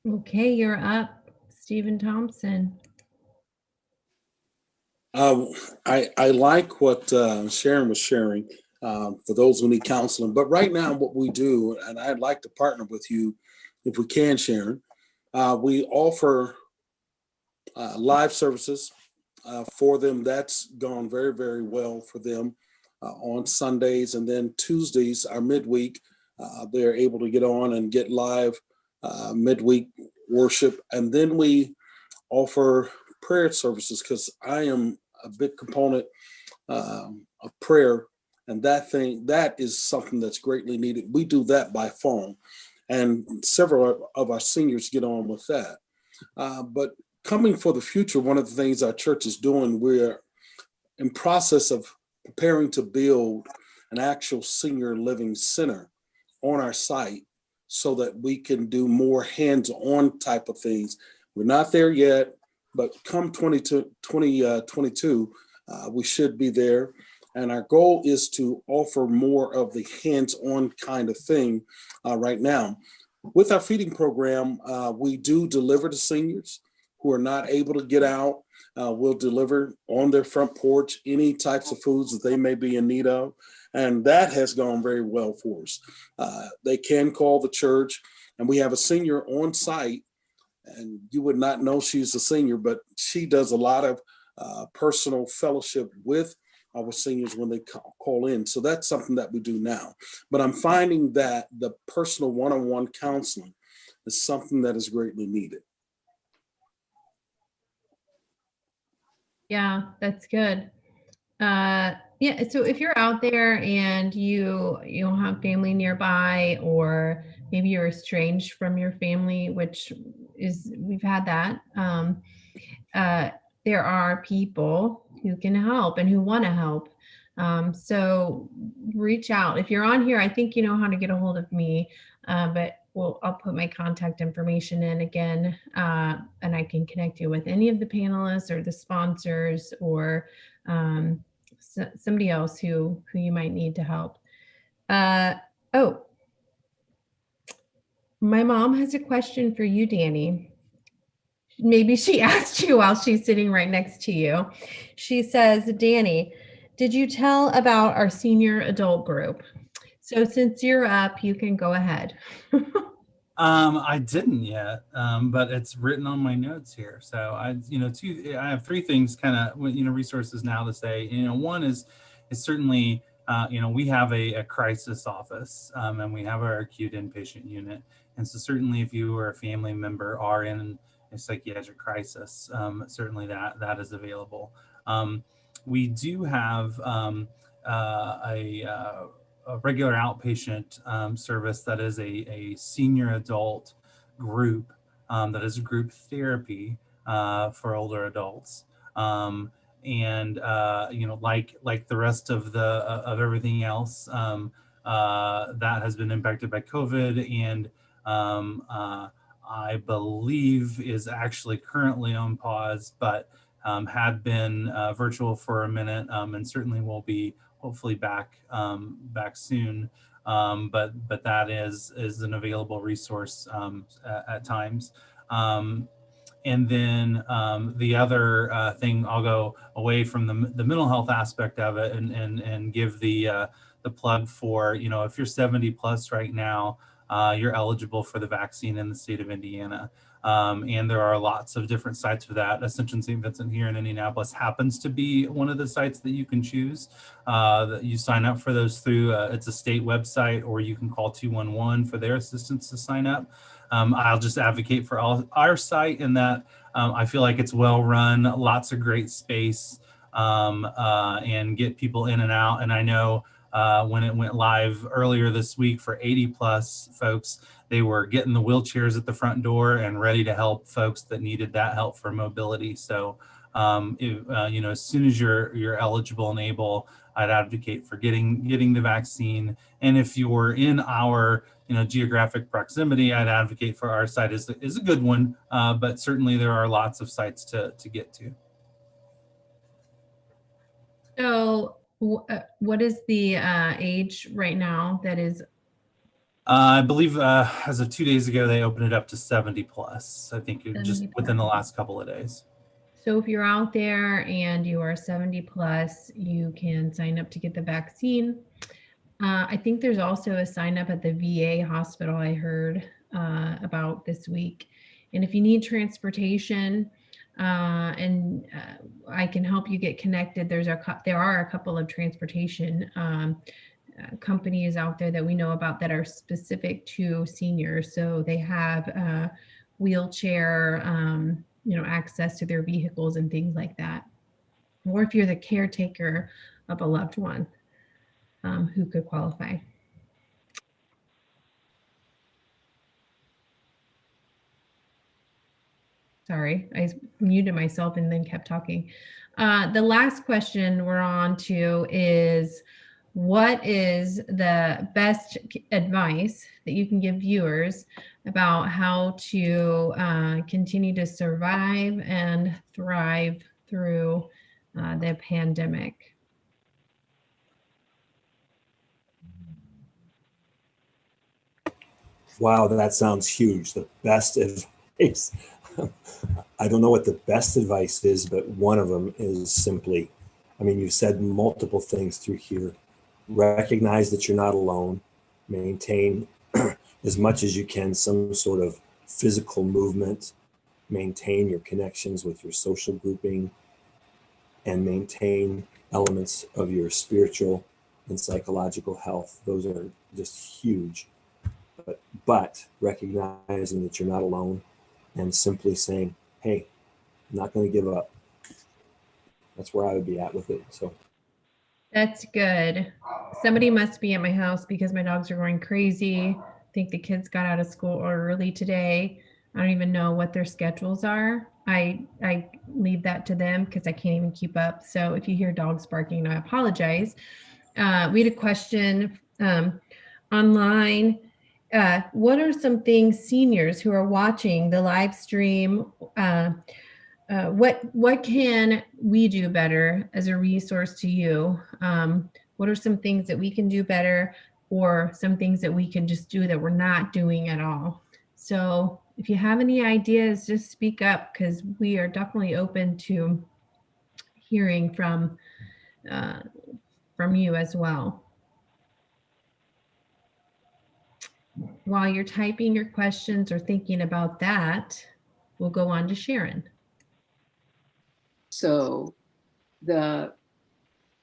B: Okay, you're up, Stephen Thompson.
E: I like what Sharon was sharing for those who need counseling. But right now, what we do, and I'd like to partner with you if we can, Sharon, we offer live services for them. That's gone very, very well for them on Sundays. And then Tuesdays, our midweek, they're able to get on and get live midweek worship. And then we offer prayer services, because I am a big component of prayer, and that is something that's greatly needed. We do that by phone, and several of our seniors get on with that. But coming for the future, one of the things our church is doing, we're in process of preparing to build an actual senior living center on our site so that we can do more hands-on type of things. We're not there yet, but come 2022, we should be there. And our goal is to offer more of the hands-on kind of thing right now. With our feeding program, we do deliver to seniors who are not able to get out. We'll deliver on their front porch any types of foods that they may be in need of. And that has gone very well for us. They can call the church, and we have a senior on site and you would not know she's a senior, but she does a lot of personal fellowship with our seniors when they call in. So that's something that we do now. But I'm finding that the personal one-on-one counseling is something that is greatly needed.
B: Yeah, that's good. Yeah, so if you're out there and you don't have family nearby, or maybe you're estranged from your family, which is, we've had that. There are people who can help and who want to help. So reach out. If you're on here, I think you know how to get a hold of me, but I'll put my contact information in again, and I can connect you with any of the panelists or the sponsors, or somebody else who you might need to help. Oh, my mom has a question for you, Danny. Maybe she asked you while she's sitting right next to you. She says, Danny, did you tell about our senior adult group? So since you're up, you can go ahead.
H: I didn't yet, but it's written on my notes here. So I have three things kind of, resources now to say. One is certainly, we have a crisis office, and we have our acute inpatient unit. And so certainly if you or a family member are in a psychiatric crisis, certainly that is available. We do have a regular outpatient service that is a senior adult group, that is group therapy for older adults. And like the rest of of everything else, that has been impacted by COVID, and I believe is actually currently on pause, but had been virtual for a minute, and certainly will be hopefully back soon. But that is an available resource at times. And then the other thing, I'll go away from the mental health aspect of it and give the plug for, if you're 70 plus right now, you're eligible for the vaccine in the state of Indiana. And there are lots of different sites for that. Ascension St. Vincent here in Indianapolis happens to be one of the sites that you can choose. That you sign up for those through, it's a state website, or you can call 211 for their assistance to sign up. I'll just advocate for our site in that I feel like it's well run, lots of great space, and get people in and out. And I know when it went live earlier this week for 80 plus folks, they were getting the wheelchairs at the front door and ready to help folks that needed that help for mobility. So, as soon as you're eligible and able, I'd advocate for getting the vaccine. And if you're in our geographic proximity, I'd advocate for our site is a good one. But certainly there are lots of sites to get to.
B: So what is the age right now that is?
H: I believe as of 2 days ago, they opened it up to 70 plus. I think just within the last couple of days.
B: So if you're out there and you are 70 plus, you can sign up to get the vaccine. I think there's also a sign up at the VA hospital I heard about this week. And if you need transportation, and I can help you get connected, there are a couple of transportation companies out there that we know about that are specific to seniors. So they have wheelchair, access to their vehicles and things like that. Or if you're the caretaker of a loved one who could qualify. Sorry, I muted myself and then kept talking. The last question we're on to is, what is the best advice that you can give viewers about how to continue to survive and thrive through the pandemic?
F: Wow, that sounds huge. The best advice. I don't know what the best advice is, but one of them is simply, you've said multiple things through here. Recognize that you're not alone. Maintain as much as you can some sort of physical movement, maintain your connections with your social grouping, and maintain elements of your spiritual and psychological health. Those are just huge. But recognizing that you're not alone and simply saying, hey, I'm not going to give up. That's where I would be at with it. So
B: That's good. Somebody must be at my house because my dogs are going crazy. I think the kids got out of school early today. I don't even know what their schedules are. I leave that to them because I can't even keep up. So if you hear dogs barking, I apologize. We had a question online. What are some things seniors who are watching the live stream, what can we do better as a resource to you? What are some things that we can do better, or some things that we can just do that we're not doing at all? So if you have any ideas, just speak up, because we are definitely open to hearing from you as well. While you're typing your questions or thinking about that, we'll go on to Sharon.
G: So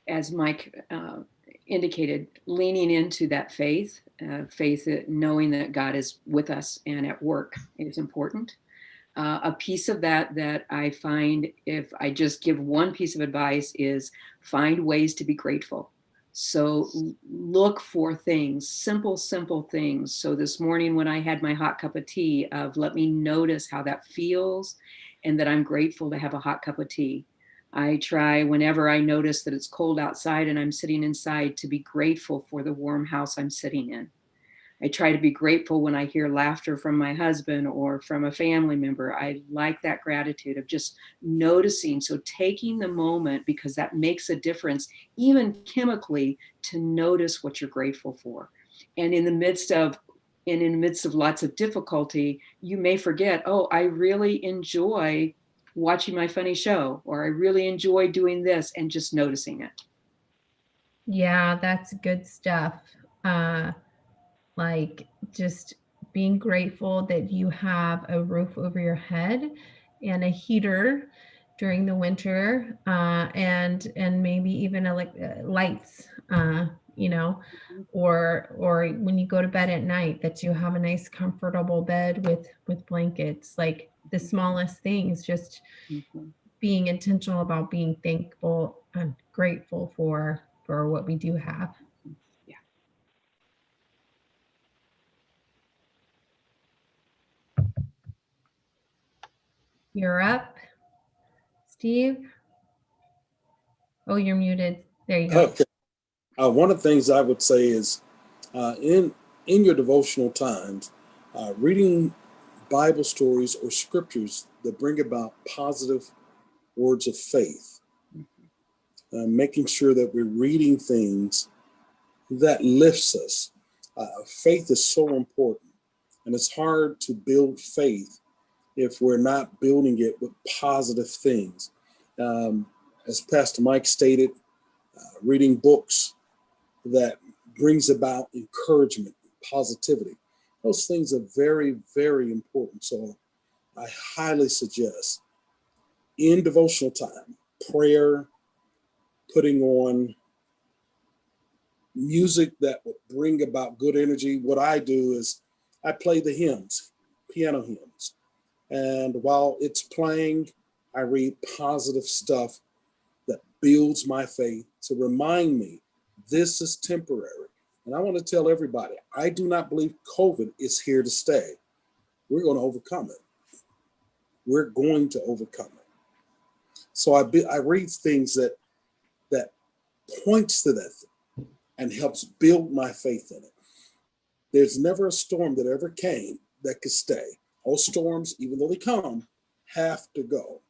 G: as Mike indicated, leaning into that faith, knowing that God is with us and at work is important. A piece of that I find, if I just give one piece of advice, is find ways to be grateful. So look for things, simple things. So this morning when I had my hot cup of tea, let me notice how that feels and that I'm grateful to have a hot cup of tea. I try, whenever I notice that it's cold outside and I'm sitting inside, to be grateful for the warm house I'm sitting in. I try to be grateful when I hear laughter from my husband or from a family member. I like that gratitude of just noticing. So taking the moment, because that makes a difference, even chemically, to notice what you're grateful for. And in the midst of lots of difficulty, you may forget, oh, I really enjoy watching my funny show, or I really enjoy doing this, and just noticing it.
B: Yeah, that's good stuff. Like just being grateful that you have a roof over your head and a heater during the winter, and maybe even lights, or when you go to bed at night, that you have a nice comfortable bed with blankets. Like the smallest things, just being intentional about being thankful and grateful for what we do have. You're up, Steve. Oh, you're muted. There you go.
E: Okay. One of the things I would say is in your devotional times, reading Bible stories or scriptures that bring about positive words of faith, making sure that we're reading things that lifts us. Faith is so important, and it's hard to build faith if we're not building it with positive things. As Pastor Mike stated, reading books that brings about encouragement, positivity. Those things are very, very important. So I highly suggest in devotional time, prayer, putting on music that will bring about good energy. What I do is I play the hymns, piano hymns. And while it's playing, I read positive stuff that builds my faith to remind me this is temporary. And I want to tell everybody, I do not believe COVID is here to stay. We're going to overcome it. We're going to overcome it. So I read things that points to that and helps build my faith in it. There's never a storm that ever came that could stay. All storms, even though they come, have to go.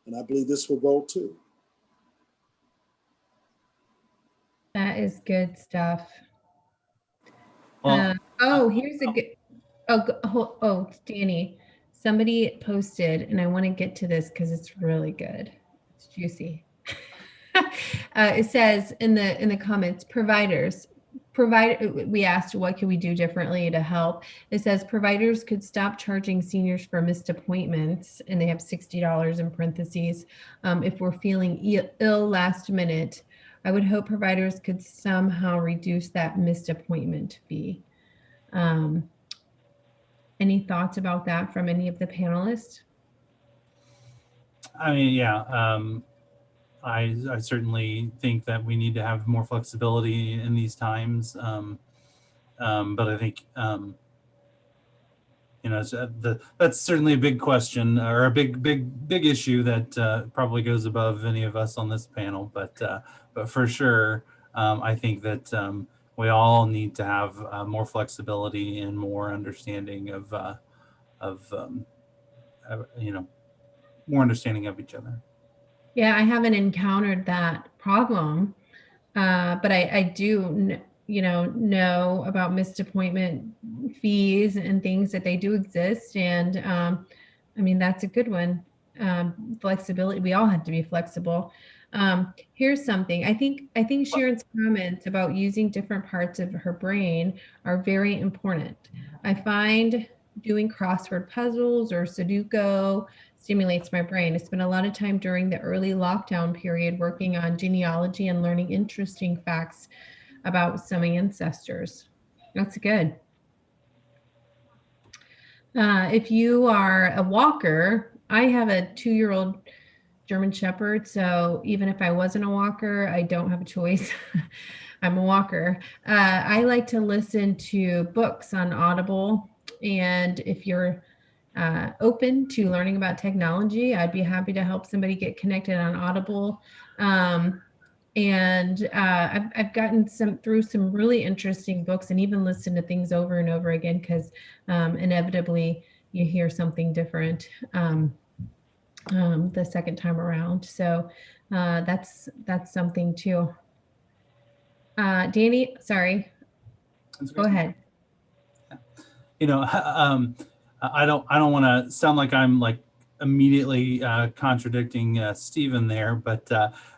E: And I believe this will go too.
B: That is good stuff.
H: Well,
B: Here's a good. Oh, Danny, somebody posted, and I want to get to this because it's really good. It's juicy. It says in the comments, providers, we asked what can we do differently to help. It says providers could stop charging seniors for missed appointments, and they have $60 in parentheses. If we're feeling ill last minute, I would hope providers could somehow reduce that missed appointment fee. Any thoughts about that from any of the panelists?
H: I mean, yeah, I certainly think that we need to have more flexibility in these times. But I think, that's certainly a big question, or a big issue that probably goes above any of us on this panel. But for sure, I think that we all need to have more flexibility and more understanding of more understanding of each other.
B: Yeah, I haven't encountered that problem, but I do, know about missed appointment fees and things that they do exist. And I mean, that's a good one. Flexibility. We all have to be flexible. Here's something. I think Sharon's comments about using different parts of her brain are very important. I find doing crossword puzzles or Sudoku stimulates my brain. I spent a lot of time during the early lockdown period working on genealogy and learning interesting facts about some ancestors. That's good. If you are a walker, I have a 2-year-old German Shepherd, so even if I wasn't a walker, I don't have a choice. I'm a walker. I like to listen to books on Audible, and if you're open to learning about technology, I'd be happy to help somebody get connected on Audible. I've gotten through some really interesting books, and even listened to things over and over again, because inevitably you hear something different the second time around. So that's something too. Danny, sorry, go ahead.
H: I don't want to sound like I'm like immediately contradicting Stephen there, but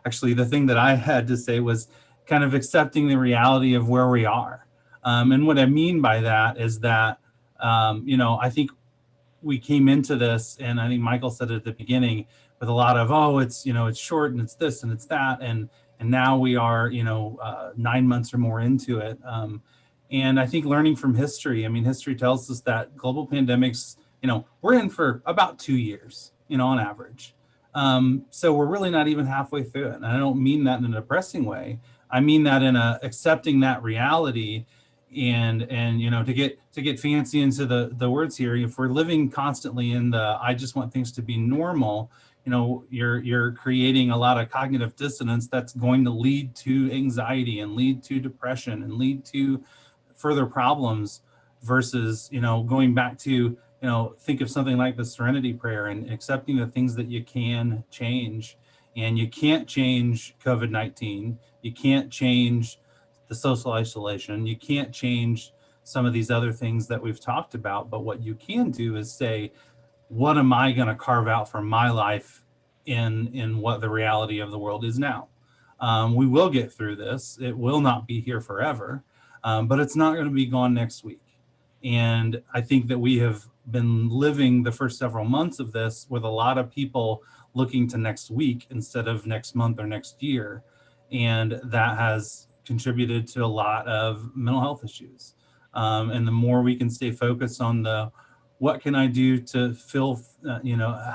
H: actually the thing that I had to say was kind of accepting the reality of where we are. And what I mean by that is that, I think we came into this, and I think Michael said it at the beginning, with a lot of, it's short and it's this and it's that. And now we are, 9 months or more into it. And I think learning from history, history tells us that global pandemics, we're in for about 2 years, on average. So we're really not even halfway through it. And I don't mean that in a depressing way. I mean that in accepting that reality, and to get fancy into the words here. If we're living constantly in the I just want things to be normal, you're creating a lot of cognitive dissonance that's going to lead to anxiety and lead to depression and lead to further problems, versus going back to think of something like the Serenity Prayer and accepting the things that you can change. And you can't change COVID-19. You can't change the social isolation. You can't change some of these other things that we've talked about. But what you can do is say, what am I going to carve out from my life in what the reality of the world is now? We will get through this. It will not be here forever, but it's not going to be gone next week. And I think that we have been living the first several months of this with a lot of people looking to next week instead of next month or next year. And that has contributed to a lot of mental health issues. And the more we can stay focused on what can I do to feel,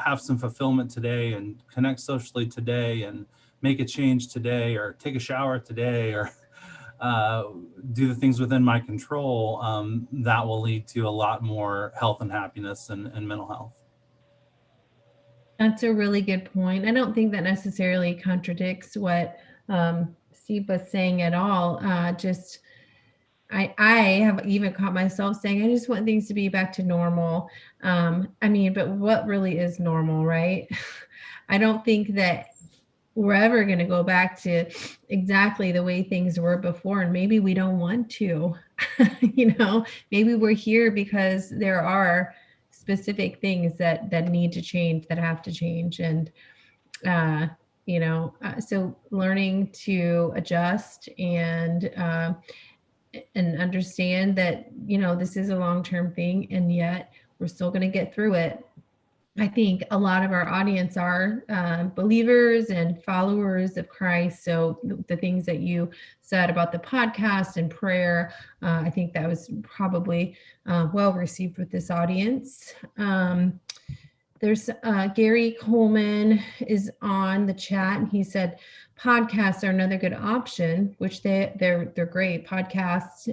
H: have some fulfillment today and connect socially today and make a change today, or take a shower today, or do the things within my control, that will lead to a lot more health and happiness and mental health.
B: That's a really good point. I don't think that necessarily contradicts what Steve was saying at all. I have even caught myself saying, I just want things to be back to normal. But what really is normal, right? I don't think that we're ever going to go back to exactly the way things were before. And maybe we don't want to, maybe we're here because there are specific things that need to change, that have to change. And, so learning to adjust and and understand that, this is a long-term thing, and yet we're still going to get through it. I think a lot of our audience are believers and followers of Christ. So the things that you said about the podcast and prayer, I think that was probably well received with this audience. There's Gary Coleman is on the chat, and he said podcasts are another good option, which they're great podcasts,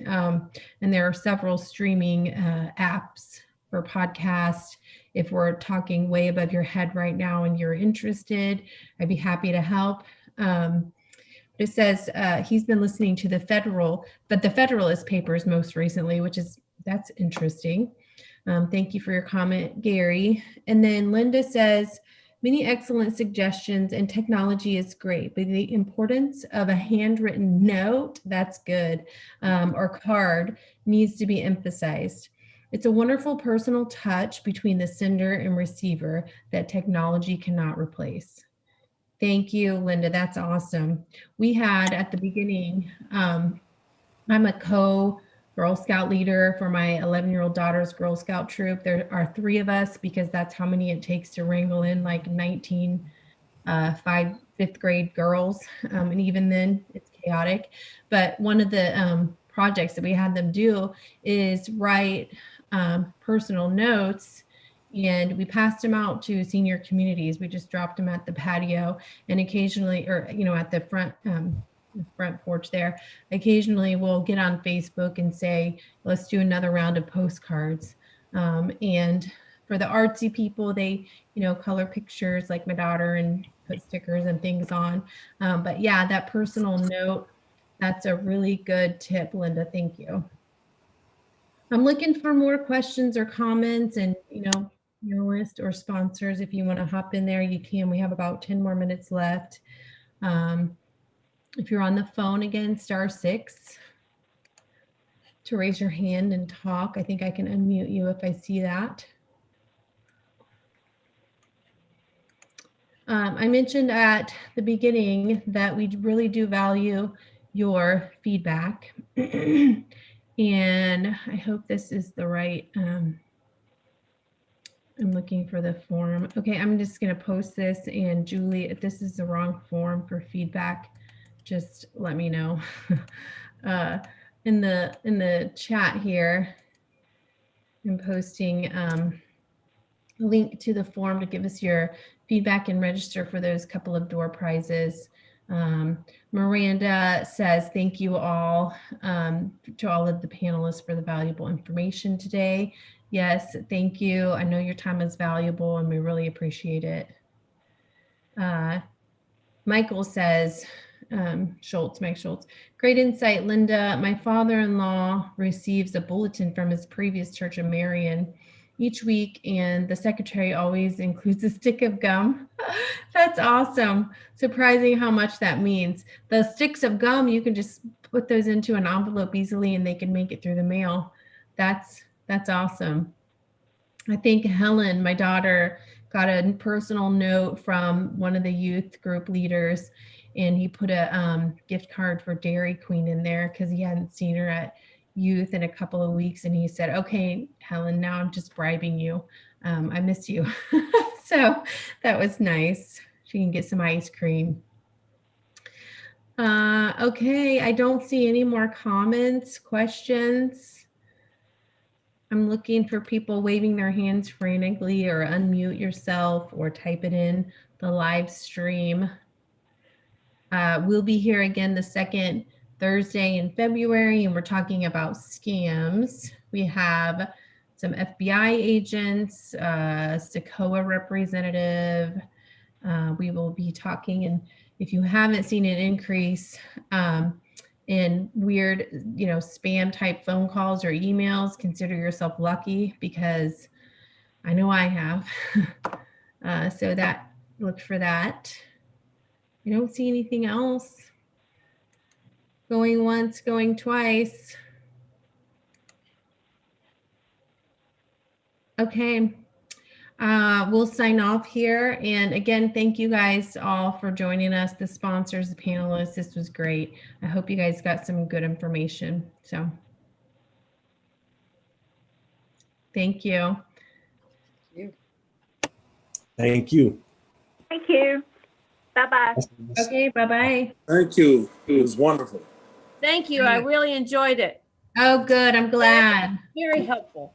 B: and there are several streaming apps for podcasts. If we're talking way above your head right now and you're interested, I'd be happy to help. It says he's been listening to the Federalist Papers most recently, that's interesting. Thank you for your comment, Gary. And then Linda says, many excellent suggestions, and technology is great, but the importance of a handwritten note, that's good, or card needs to be emphasized. It's a wonderful personal touch between the sender and receiver that technology cannot replace. Thank you, Linda. That's awesome. We had at the beginning, I'm a Girl Scout leader for my 11-year-old daughter's Girl Scout troop. There are 3 of us because that's how many it takes to wrangle in like 19 fifth grade girls. And even then it's chaotic. But one of the projects that we had them do is write personal notes, and we passed them out to senior communities. We just dropped them at the patio, and occasionally, or at the front porch there, occasionally we'll get on Facebook and say, let's do another round of postcards. And for the artsy people, they color pictures like my daughter and put stickers and things on. But yeah, that personal note, that's a really good tip, Linda. Thank you. I'm looking for more questions or comments, and panelists or sponsors, if you want to hop in there, you can. We have about 10 more minutes left. If you're on the phone, again, *6 to raise your hand and talk. I think I can unmute you if I see that. I mentioned at the beginning that we really do value your feedback. And I hope this is the right, I'm looking for the form. Okay, I'm just going to post this, and Julie, if this is the wrong form for feedback, just let me know. In the chat here, I'm posting a link to the form to give us your feedback and register for those couple of door prizes. Miranda says, thank you all to all of the panelists for the valuable information today. Yes, thank you. I know your time is valuable and we really appreciate it. Michael says, Mike Schultz, great insight, Linda. My father-in-law receives a bulletin from his previous church in Marion each week, and the secretary always includes a stick of gum. That's awesome. Surprising how much that means. The sticks of gum, you can just put those into an envelope easily and they can make it through the mail. That's awesome. I think Helen, my daughter, got a personal note from one of the youth group leaders, and he put a gift card for Dairy Queen in there because he hadn't seen her at youth in a couple of weeks. And he said, okay, Helen, now I'm just bribing you. I miss you. So that was nice. She can get some ice cream. Okay, I don't see any more comments, questions. I'm looking for people waving their hands frantically, or unmute yourself or type it in the live stream. We'll be here again the second Thursday in February, and we're talking about scams. We have some FBI agents, SECOA representative. We will be talking, and if you haven't seen an increase in weird, spam type phone calls or emails, consider yourself lucky, because I know I have. So look for that. I don't see anything else. Going once, going twice. Okay. we'll sign off here. And again, thank you guys all for joining us, the sponsors, the panelists. This was great. I hope you guys got some good information. So thank you.
F: Thank you.
I: Thank you. Bye-bye.
B: Okay, bye-bye.
E: Thank you. It was wonderful.
J: Thank you. I really enjoyed it.
B: Oh, good. I'm glad.
J: Very helpful.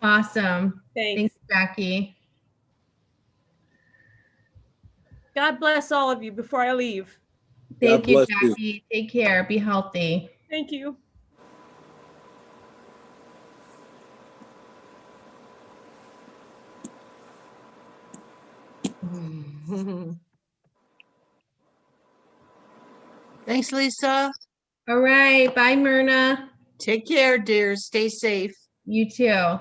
B: Awesome.
J: Thanks.
B: Thanks, Jackie.
J: God bless all of you before I leave.
B: Thank you,
E: bless you.
B: Jackie. Take care. Be healthy.
J: Thank you.
K: Thanks, Lisa.
B: All right. Bye, Myrna.
K: Take care, dear. Stay safe.
B: You too.